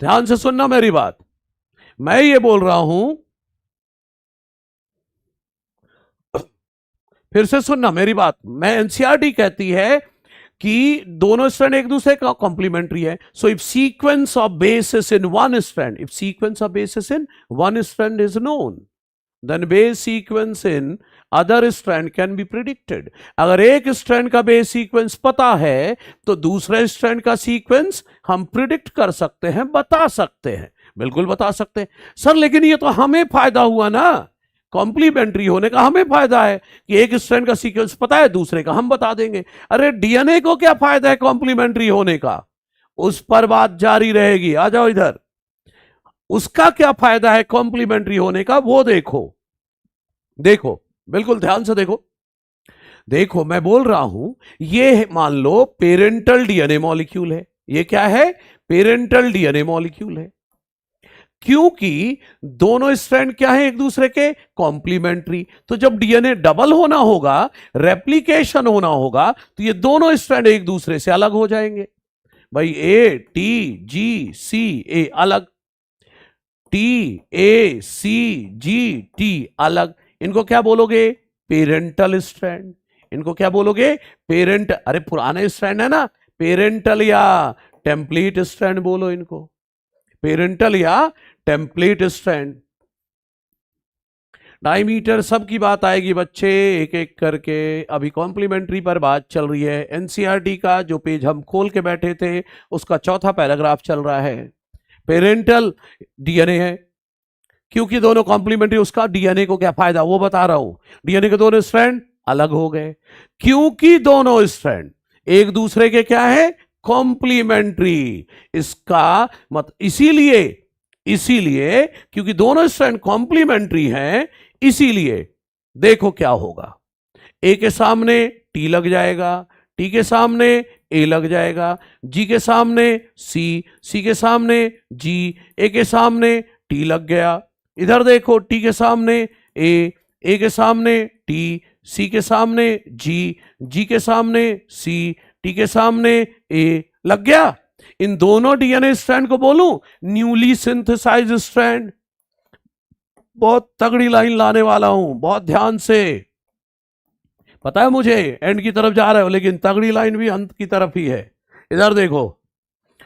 Speaker 1: ध्यान से सुनना मेरी बात। मैं ये बोल रहा हूं, फिर से सुनना मेरी बात। मैं एनसीईआरटी कहती है कि दोनों स्ट्रैंड एक दूसरे का कॉम्प्लीमेंट्री है। So if sequence of bases in one strand, if sequence of bases in one strand is known, then base sequence in other strand can be predicted. अगर एक स्ट्रैंड का बेस सीक्वेंस पता है तो दूसरे स्ट्रैंड का sequence हम predict कर सकते हैं, बता सकते हैं, बिल्कुल बता सकते हैं। सर लेकिन ये तो हमें फायदा हुआ ना, कॉम्प्लीमेंट्री होने का हमें फायदा है कि एक स्ट्रैंड का सीक्वेंस पता है, दूसरे का हम बता देंगे। अरे डीएनए को क्या फायदा है कॉम्प्लीमेंट्री होने का? उस पर बात जारी रहेगी, आ जाओ इधर। उसका क्या फायदा है कॉम्प्लीमेंट्री होने का, वो देखो। देखो बिल्कुल ध्यान से देखो। देखो मैं बोल रहा हूं, ये मान लो पेरेंटल डीएनए मॉलिक्यूल है। ये क्या है? पेरेंटल डीएनए मॉलिक्यूल है। क्योंकि दोनों स्ट्रैंड क्या है एक दूसरे के? कॉम्प्लीमेंट्री। तो जब डीएनए डबल होना होगा, रेप्लिकेशन होना होगा, तो ये दोनों स्ट्रैंड एक दूसरे से अलग हो जाएंगे। भाई ए टी जी सी ए अलग, T A C G T अलग। इनको क्या बोलोगे? Parental strand. इनको क्या बोलोगे? पेरेंट, अरे पुराने स्ट्रैंड है ना, पेरेंटल या टेम्पलेट स्ट्रैंड बोलो इनको, पेरेंटल या टेम्पलेट स्ट्रैंड। डायमीटर सब की बात आएगी बच्चे, एक एक करके। अभी कॉम्प्लीमेंट्री पर बात चल रही है। एनसीईआरटी का जो पेज हम खोल के बैठे थे उसका चौथा पैराग्राफ चल रहा है। पेरेंटल डीएनए है क्योंकि दोनों कॉम्प्लीमेंट्री, उसका डीएनए को क्या फायदा वो बता रहा हूं। डीएनए के दोनों स्ट्रैंड अलग हो गए क्योंकि दोनों स्ट्रैंड एक दूसरे के क्या है? कॉम्प्लीमेंट्री। इसका मत इसीलिए इसीलिए क्योंकि दोनों स्ट्रैंड कॉम्प्लीमेंट्री हैं, इसीलिए देखो क्या होगा। ए के सामने टी लग जाएगा, टी के सामने ए लग जाएगा, जी के सामने सी, सी के सामने जी, ए के सामने टी लग गया। इधर देखो, टी के सामने ए, ए के सामने टी, सी के सामने जी, जी के सामने सी, टी के सामने ए, लग गया। इन दोनों डीएनए स्ट्रैंड को बोलूं न्यूली सिंथेसाइज स्ट्रैंड। बहुत तगड़ी लाइन लाने वाला हूं, बहुत ध्यान से। पता है मुझे एंड की तरफ जा रहे हो, लेकिन तगड़ी लाइन भी अंत की तरफ ही है। इधर देखो,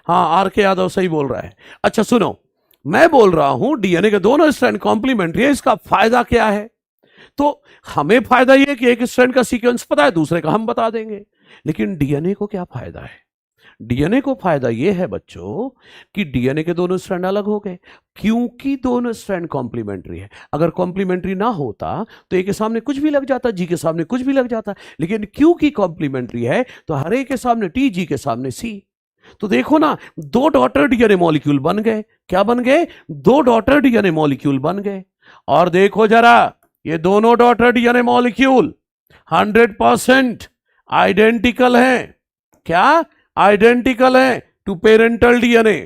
Speaker 1: हाँ आर के यादव सही बोल रहा है। अच्छा सुनो, मैं बोल रहा हूं डीएनए के दोनों स्ट्रैंड कॉम्प्लीमेंट्री है। इसका फायदा क्या है? तो हमें फायदा यह कि एक स्ट्रैंड का सीक्वेंस पता है, दूसरे का हम बता देंगे। लेकिन डीएनए को क्या फायदा है? डीएनए को फायदा यह है बच्चों कि डीएनए के दोनों स्ट्रैंड अलग हो गए क्योंकि दोनों स्ट्रैंड कॉम्प्लीमेंट्री है। अगर कॉम्प्लीमेंट्री ना होता तो ए के सामने कुछ भी लग जाता, जी के सामने कुछ भी लग जाता, लेकिन क्योंकि कॉम्प्लीमेंट्री है तो हर ए के सामने टी, जी के सामने सी। तो देखो ना, दो डॉटर डीएनए मॉलिक्यूल बन गए। क्या बन गए? दो डॉटर डीएनए मॉलिक्यूल बन गए। और देखो जरा, ये दोनों डॉटर डीएनए मॉलिक्यूल 100% आइडेंटिकल हैं। क्या? आइडेंटिकल है टू पेरेंटल डीएनए,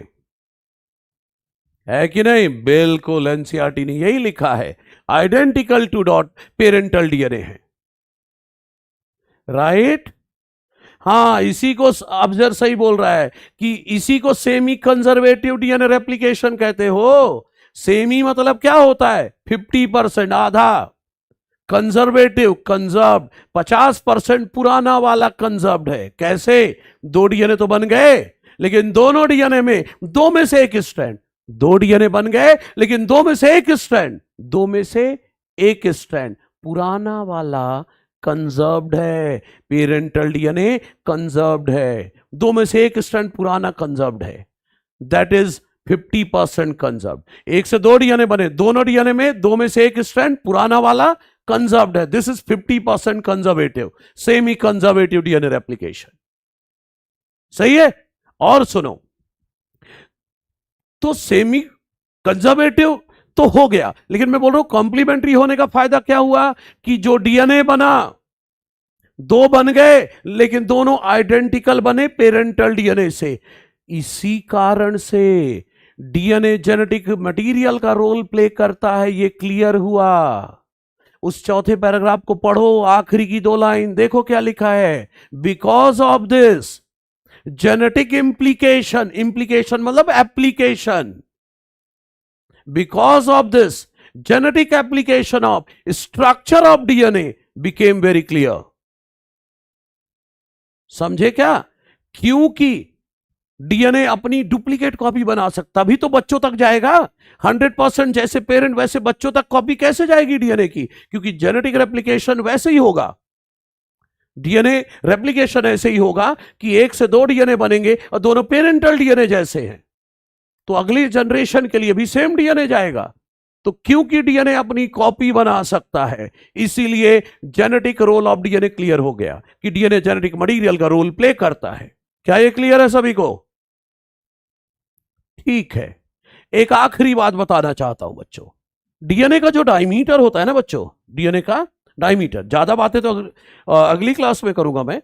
Speaker 1: है कि नहीं? बिल्कुल, एनसीईआरटी ने यही लिखा है, identical to dot parental DNA है। राइट? हाँ, इसी को अफजर सही बोल रहा है कि इसी को सेमी कंजर्वेटिव डीएनए रेप्लिकेशन कहते हो। सेमी मतलब क्या होता है? 50%, आधा। कंजर्वेटिव, कंजर्व्ड, 50% पुराना वाला कंजर्व्ड है। कैसे? दो डीएनए तो बन गए, लेकिन दोनों डीएनए में दो में से एक स्ट्रैंड, दो डीएनए बन गए लेकिन दो में से एक स्ट्रैंड, दो में से एक स्ट्रैंड पुराना वाला कंजर्व्ड है, पेरेंटल डीएनए कंजर्व्ड है, दो में से एक स्ट्रैंड पुराना कंजर्व्ड है, दैट इज 50% कंजर्व्ड। एक से दो डीएनए बने, दोनों डीएनए में दो में से एक स्ट्रैंड पुराना वाला कंजर्व्ड है, this is 50% conservative, semi conservative DNA replication. सही है? और सुनो, तो सेमी कंजर्वेटिव तो हो गया, लेकिन मैं बोल रहा हूं कॉम्प्लीमेंट्री होने का फायदा क्या हुआ कि जो डीएनए बना दो बन गए लेकिन दोनों आइडेंटिकल बने पेरेंटल डीएनए से। इसी कारण से डीएनए जेनेटिक मटेरियल का रोल प्ले करता है, ये क्लियर हुआ। उस चौथे पैराग्राफ को पढ़ो, आखिरी की दो लाइन देखो क्या लिखा है, because of this genetic implication, implication मतलब application, because of this genetic application of structure of DNA became very clear. समझे क्या? क्योंकि डीएनए अपनी डुप्लीकेट कॉपी बना सकता, भी तो बच्चों तक जाएगा। 100% जैसे पेरेंट वैसे बच्चों तक कॉपी कैसे जाएगी डीएनए की? क्योंकि जेनेटिक रेप्लिकेशन वैसे ही होगा, डीएनए रेप्लिकेशन ऐसे ही होगा कि एक से दो डीएनए बनेंगे और दोनों पेरेंटल डीएनए जैसे हैं, तो अगली जनरेशन के लिए भी सेम डीएनए जाएगा। तो क्योंकि डीएनए अपनी कॉपी बना सकता है, इसीलिए genetic role of DNA clear हो गया कि डीएनए जेनेटिक मटेरियल का रोल प्ले करता है। क्या ये क्लियर है सभी को? ठीक है, एक आखिरी बात बताना चाहता हूं बच्चों, डीएनए का जो डायमीटर होता है ना बच्चों, डीएनए का डायमीटर, ज्यादा बातें तो अगली क्लास में करूंगा मैं,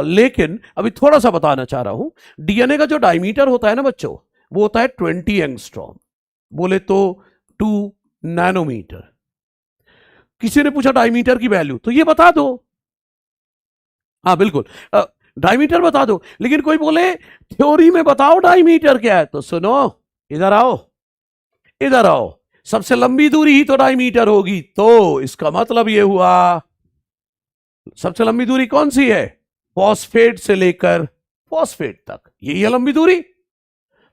Speaker 1: लेकिन अभी थोड़ा सा बताना चाह रहा हूं। डीएनए का जो डायमीटर होता है ना बच्चों, वो होता है 20 एंगस्ट्रॉम, बोले तो 2 नैनोमीटर। किसी ने पूछा डायमीटर की वैल्यू, तो ये बता दो, हाँ बिल्कुल डायमीटर बता दो, लेकिन कोई बोले थ्योरी में बताओ डायमीटर क्या है, तो सुनो, इधर आओ, इधर आओ, सबसे लंबी दूरी ही तो डायमीटर होगी, तो इसका मतलब यह हुआ सबसे लंबी दूरी कौन सी है? फॉस्फेट से लेकर फॉस्फेट तक, यही है लंबी दूरी।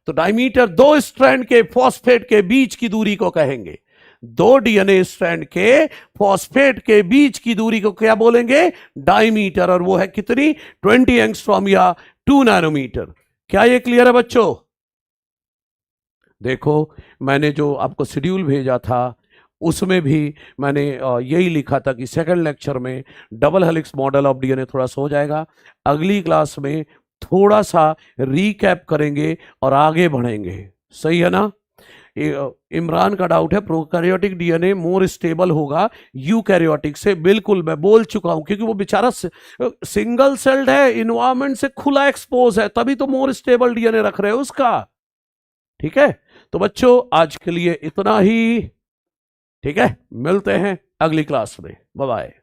Speaker 1: तो डायमीटर दो स्ट्रैंड के फॉस्फेट के बीच की दूरी को कहेंगे, दो डीएनए स्ट्रैंड के फॉस्फेट के बीच की दूरी को क्या बोलेंगे? डायमीटर, और वो है कितनी? 20 एंगस्ट्रॉम या 2 नैनोमीटर। क्या ये क्लियर है बच्चों? देखो, मैंने जो आपको शेड्यूल भेजा था उसमें भी मैंने यही लिखा था कि सेकंड लेक्चर में double helix model of DNA थोड़ा सा हो जाएगा, अगली क्लास में थोड़ा सा रीकैप करेंगे और आगे बढ़ेंगे। सही है ना? इमरान का डाउट है प्रोकैरियोटिक डीएनए मोर स्टेबल होगा यूकैरियोटिक से, बिल्कुल मैं बोल चुका हूं, क्योंकि वो बेचारा सिंगल सेल्ड है, इन्वायरमेंट से खुला एक्सपोज है, तभी तो मोर स्टेबल डीएनए रख रहे हो उसका। ठीक है, तो बच्चों आज के लिए इतना ही, ठीक है, मिलते हैं अगली क्लास में, बाय बाय।